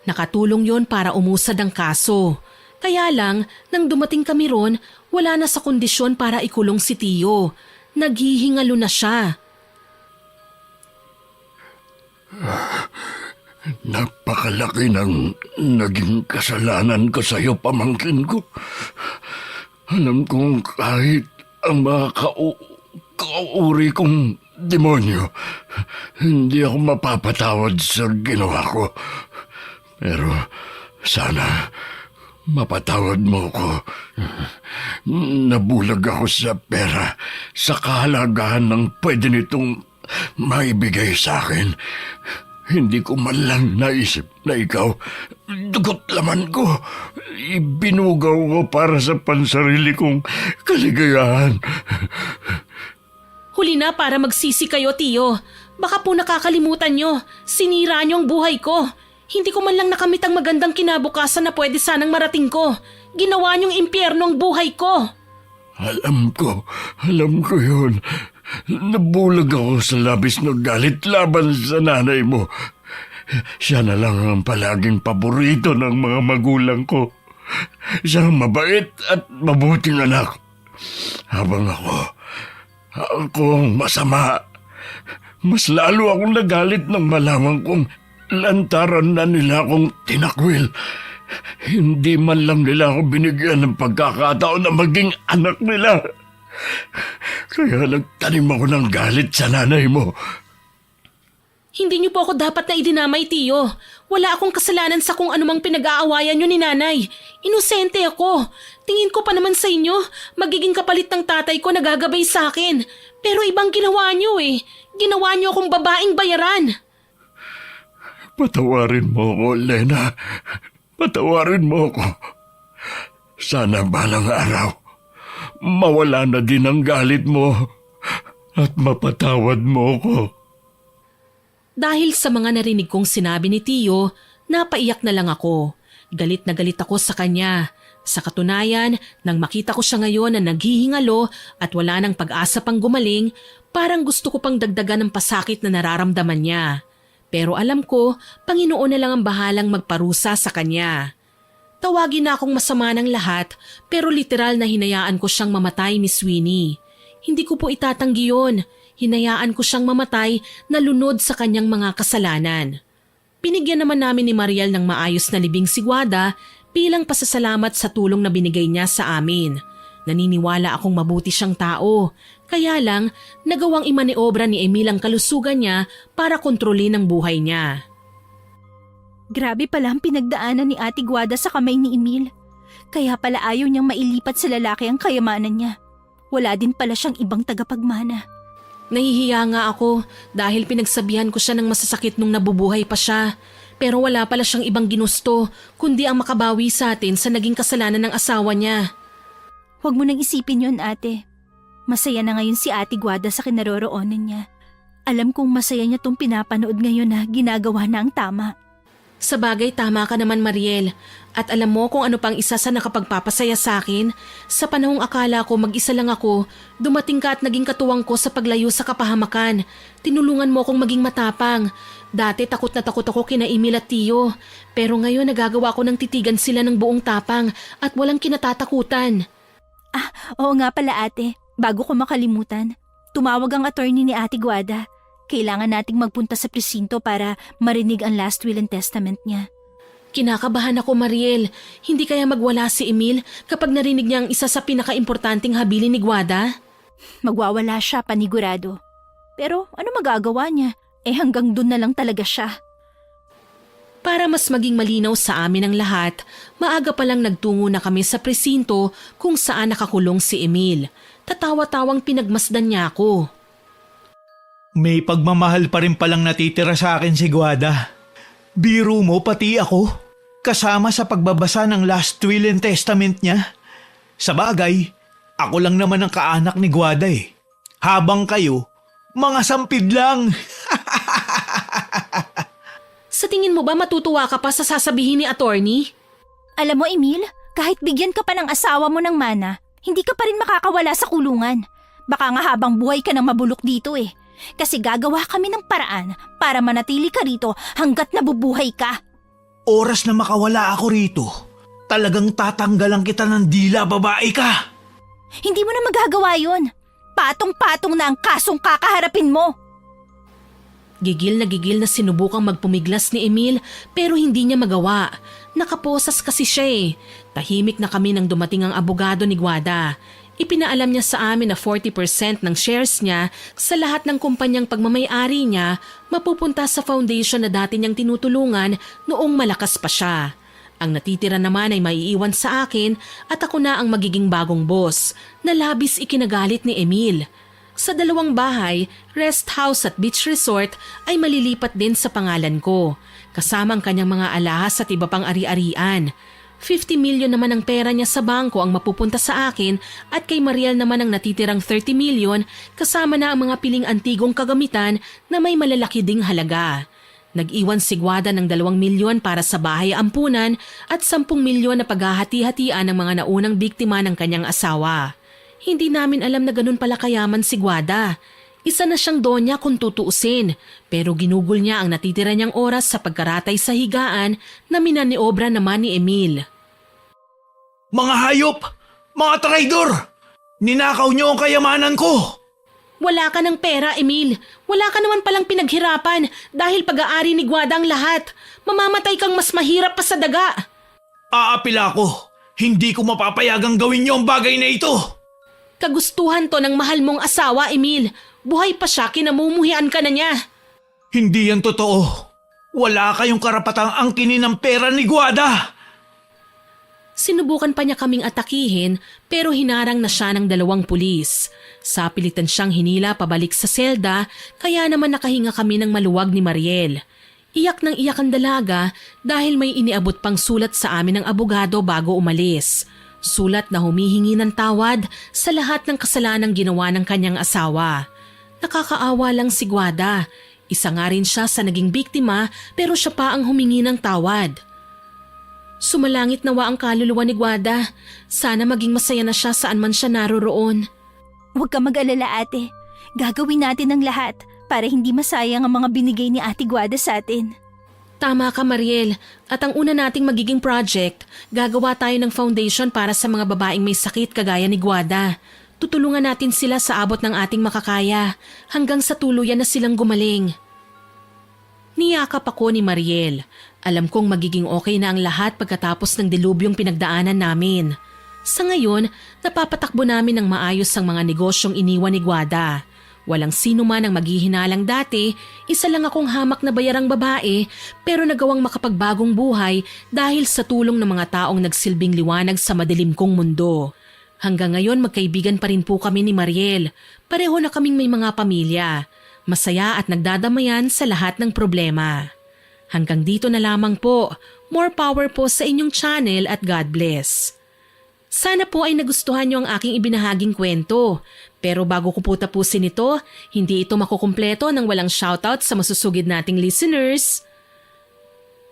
Nakatulong yon para umusad ang kaso. Kaya lang, nang dumating kami ron, wala na sa kondisyon para ikulong si Tio. Naghihingalo na siya. Napakalaki ng naging kasalanan ko sa iyo, pamangkin ko. Alam kong kahit ang mga kauri kong demonyo, hindi ako mapapatawad sa ginawa ko. Pero sana mapatawad mo ko. Nabulag ako sa pera sa kahalagahan ng pwede nitong maibigay sa akin. Hindi ko man lang naisip na ikaw, dugot laman ko, ibinugaw ko para sa pansarili kong kaligayahan. Huli na para magsisi kayo, Tio. Baka po nakakalimutan nyo. Sinira nyo ang buhay ko. Hindi ko man lang nakamit ang magandang kinabukasan na pwede sanang marating ko. Ginawa nyong impyerno ang buhay ko. Alam ko yun. Nabulag ako sa labis na galit laban sa nanay mo. Siya na lang ang palaging paborito ng mga magulang ko. Siya ang mabait at mabuting anak. Habang ako ang masama. Mas lalo akong nagalit nang malaman kong lantaran na nila akong tinakwil. Hindi man lang nila ako binigyan ng pagkakataon na maging anak nila. Kaya nagtanim ako ng galit sa nanay mo. Hindi niyo po ako dapat na idinamay, Tio. Wala akong kasalanan sa kung anumang pinag-aawayan niyo ni nanay. Inosente ako. Tingin ko pa naman sa inyo, magiging kapalit ng tatay ko na gagabay sa akin. Pero ibang ginawa niyo eh. Ginawa niyo akong babaeng bayaran. Patawarin mo ako, Lena. Patawarin mo ako. Sana balang araw, mawala na din ang galit mo at mapatawad mo ko. Dahil sa mga narinig kong sinabi ni Tio, napaiyak na lang ako. Galit na galit ako sa kanya. Sa katunayan, nang makita ko siya ngayon na naghihingalo at wala nang pag-asa pang gumaling, parang gusto ko pang dagdagan ng pasakit na nararamdaman niya. Pero alam ko, Panginoon na lang ang bahalang magparusa sa kanya. Tawagin na akong masama ng lahat pero literal na hinayaan ko siyang mamatay, Miss Winnie. Hindi ko po itatanggi yun. Hinayaan ko siyang mamatay na lunod sa kanyang mga kasalanan. Pinigyan naman namin ni Mariel ng maayos na libing si Guada bilang pasasalamat sa tulong na binigay niya sa amin. Naniniwala akong mabuti siyang tao. Kaya lang, nagawang imaniobra ni Emil ang kalusugan niya para kontrolin ang buhay niya. Grabe pala ang pinagdaanan ni Ate Guada sa kamay ni Emil. Kaya pala ayaw niyang mailipat sa lalaki ang kayamanan niya. Wala din pala siyang ibang tagapagmana. Nahihiya nga ako dahil pinagsabihan ko siya ng masasakit nung nabubuhay pa siya. Pero wala pala siyang ibang ginusto kundi ang makabawi sa atin sa naging kasalanan ng asawa niya. Huwag mo nang isipin yon, ate. Masaya na ngayon si Ate Guada sa kinaroroonan niya. Alam kong masaya niya tong pinapanood ngayon na ginagawa na ang tama. Sa bagay, tama ka naman, Mariel. At alam mo kung ano pang isa sa nakapagpapasaya sa akin? Sa panahong akala ko mag-isa lang ako, dumating ka at naging katuwang ko sa paglayo sa kapahamakan. Tinulungan mo akong maging matapang. Dati takot na takot ako kina Emil at Tio. Pero ngayon nagagawa ko ng titigan sila ng buong tapang at walang kinatatakutan. Oo nga pala, ate. Bago ko makalimutan, tumawag ang attorney ni Ate Guada. Kailangan nating magpunta sa presinto para marinig ang last will and testament niya. Kinakabahan ako, Mariel. Hindi kaya magwala si Emil kapag narinig niya ang isa sa pinakaimportanteng habilin ni Guada? Magwawala siya, panigurado. Pero ano magagawa niya? Hanggang dun na lang talaga siya. Para mas maging malinaw sa amin ang lahat, maaga pa lang nagtungo na kami sa presinto kung saan nakakulong si Emil. Tatawa-tawang pinagmasdan niya ako. May pagmamahal pa rin palang natitira sa akin si Guada. Biro mo pati ako, kasama sa pagbabasa ng last will and testament niya. Sa bagay, ako lang naman ang kaanak ni Guada eh. Habang kayo, mga sampid lang. Sa tingin mo ba matutuwa ka pa sa sasabihin ni attorney? Alam mo, Emil, kahit bigyan ka pa ng asawa mo ng mana, hindi ka pa rin makakawala sa kulungan. Baka nga habang buhay ka nang mabulok dito eh. Kasi gagawa kami ng paraan para manatili ka rito hanggat nabubuhay ka. Oras na makawala ako rito, talagang tatanggalan kita ng dila, babae ka. Hindi mo na magagawa yun. Patong-patong na ang kasong kakaharapin mo. Gigil na sinubukang magpumiglas ni Emil pero hindi niya magawa. Nakaposas kasi siya eh. Tahimik na kami nang dumating ang abogado ni Guada. Ipinaalam niya sa amin na 40% ng shares niya sa lahat ng kumpanyang pagmamay-ari niya mapupunta sa foundation na dati niyang tinutulungan noong malakas pa siya. Ang natitira naman ay maiiwan sa akin at ako na ang magiging bagong boss na labis ikinagalit ni Emil. Sa 2 bahay, rest house at beach resort ay malilipat din sa pangalan ko, kasama ang kanyang mga alahas at iba pang ari-arian. 50 million naman ang pera niya sa bangko ang mapupunta sa akin at kay Mariel naman ang natitirang 30 million kasama na ang mga piling antigong kagamitan na may malalaki ding halaga. Nag-iwan si Guada ng 2 milyon para sa bahay ampunan at 10 milyon na paghahati-hatian ng mga naunang biktima ng kanyang asawa. Hindi namin alam na ganun pala kayaman si Guada. Isa na siyang donya kung tutuusin, pero ginugol niya ang natitira niyang oras sa pagkaratay sa higaan na minaniobra naman ni Emil. Mga hayop! Mga traidor! Ninakaw niyo ang kayamanan ko! Wala ka ng pera, Emil. Wala ka naman palang pinaghirapan dahil pag-aari ni Guada ang lahat. Mamamatay kang mas mahirap pa sa daga. Aapila ko. Hindi ko mapapayagang gawin niyo ang bagay na ito. Kagustuhan to ng mahal mong asawa, Emil. Buhay pa siya, kinamumuhian ka na niya. Hindi yan totoo. Wala kayong karapatang angkinin ng pera ni Guada. Sinubukan pa niya kaming atakihin pero hinarang na siya ng 2 pulis. Sapilitan siyang hinila pabalik sa selda kaya naman nakahinga kami ng maluwag ni Mariel. Iyak ng iyak ang dalaga dahil may iniabot pang sulat sa amin ng abogado bago umalis. Sulat na humihingi ng tawad sa lahat ng kasalanang ginawa ng kanyang asawa. Nakakaawa lang si Guada. Isa nga rin siya sa naging biktima pero siya pa ang humingi ng tawad. Sumalangit nawa ang kaluluwa ni Guada. Sana maging masaya na siya saan man siya naroroon. Huwag ka mag-alala, ate. Gagawin natin ang lahat para hindi masayang ang mga binigay ni Ate Guada sa atin. Tama ka, Mariel. At ang una nating magiging project, gagawa tayo ng foundation para sa mga babaeng may sakit kagaya ni Guada. Tutulungan natin sila sa abot ng ating makakaya hanggang sa tuluyan na silang gumaling. Niyakap ako ni Mariel. Alam kong magiging okay na ang lahat pagkatapos ng dilubyong pinagdaanan namin. Sa ngayon, napapatakbo namin ng maayos ang mga negosyong iniwan ni Guada. Walang sino man ang maghihinalang dati, isa lang akong hamak na bayarang babae pero nagawang makapagbagong buhay dahil sa tulong ng mga taong nagsilbing liwanag sa madilim kong mundo. Hanggang ngayon magkaibigan pa rin po kami ni Mariel. Pareho na kaming may mga pamilya. Masaya at nagdadamayan sa lahat ng problema. Hanggang dito na lamang po. More power po sa inyong channel at God bless. Sana po ay nagustuhan niyo ang aking ibinahaging kwento. Pero bago ko po tapusin ito, hindi ito makukumpleto nang walang shoutout sa masusugid nating listeners.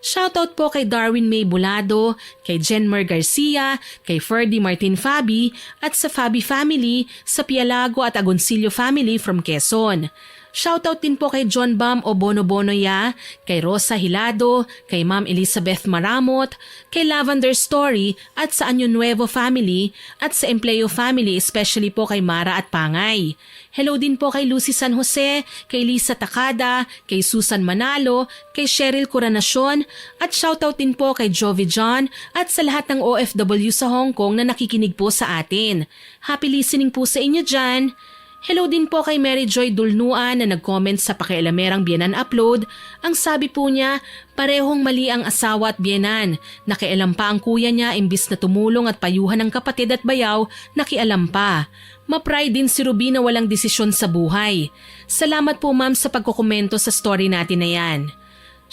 Shoutout po kay Darwin May Bulado, kay Jenmer Garcia, kay Ferdy Martin Fabi at sa Fabi family, sa Pialago at Agoncillo family from Quezon. Shoutout din po kay John Bam o Bono Bonoya, kay Rosa Hilado, kay Ma'am Elizabeth Maramot, kay Lavender Story at sa Anyo Nuevo family at sa Empleo family, especially po kay Mara at Pangay. Hello din po kay Lucy San Jose, kay Lisa Takada, kay Susan Manalo, kay Cheryl Coronacion at shoutout din po kay Jovi John at sa lahat ng OFW sa Hong Kong na nakikinig po sa atin. Happy listening po sa inyo dyan. Hello din po kay Mary Joy Dulnuan na nag-comment sa Pakialamerang Biyenan upload. Ang sabi po niya, parehong mali ang asawa at biyenan. Nakialam pa ang kuya niya imbis na tumulong at payuhan ng kapatid at bayaw, nakialam pa. Ma-pride din si Ruby na walang desisyon sa buhay. Salamat po ma'am sa pagkukomento sa story natin na yan.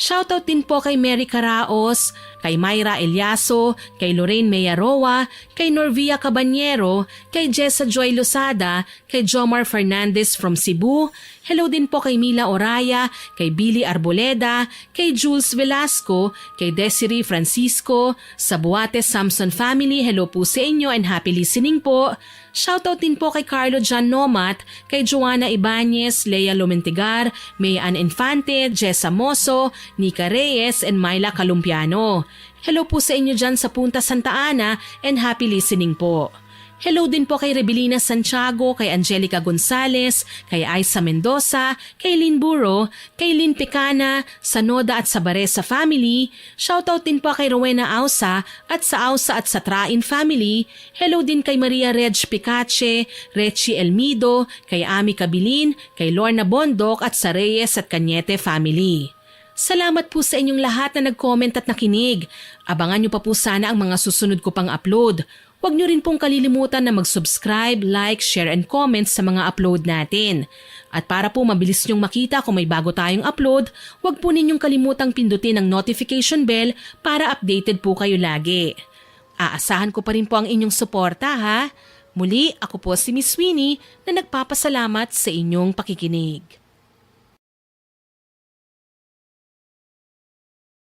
Shoutout din po kay Mary Caraos, kay Myra Eliaso, kay Lorraine Meyaroa, kay Norvia Cabanyero, kay Jessa Joy Losada, kay Jomar Fernandez from Cebu. Hello din po kay Mila Oraya, kay Billy Arboleda, kay Jules Velasco, kay Desiree Francisco, sa Buates Samson family. Hello po sa inyo and happy listening po. Shoutout din po kay Carlo John Nomat, kay Joanna Ibanez, Lea Lumentigar, May Ann Infante, Jessa Moso, Nika Reyes, and Myla Calumpiano. Hello po sa inyo dyan sa Punta Santa Ana and happy listening po. Hello din po kay Rebelina Santiago, kay Angelica Gonzalez, kay Aiza Mendoza, kay Lynn Buro, kay Lynn Picana, sa Noda at sa Baresa family. Shoutout din po kay Rowena Ausa at sa Ausa at sa Train family. Hello din kay Maria Reg Picache, Rechi Elmido, kay Ami Cabilin, kay Lorna Bondok at sa Reyes at Cañete family. Salamat po sa inyong lahat na nag-comment at nakinig. Abangan nyo pa po sana ang mga susunod ko pang upload. Huwag nyo rin pong kalilimutan na mag-subscribe, like, share and comment sa mga upload natin. At para po mabilis nyong makita kung may bago tayong upload, huwag po ninyong kalimutang pindutin ang notification bell para updated po kayo lagi. Aasahan ko pa rin po ang inyong suporta ha. Muli, ako po si Miss Winnie na nagpapasalamat sa inyong pakikinig.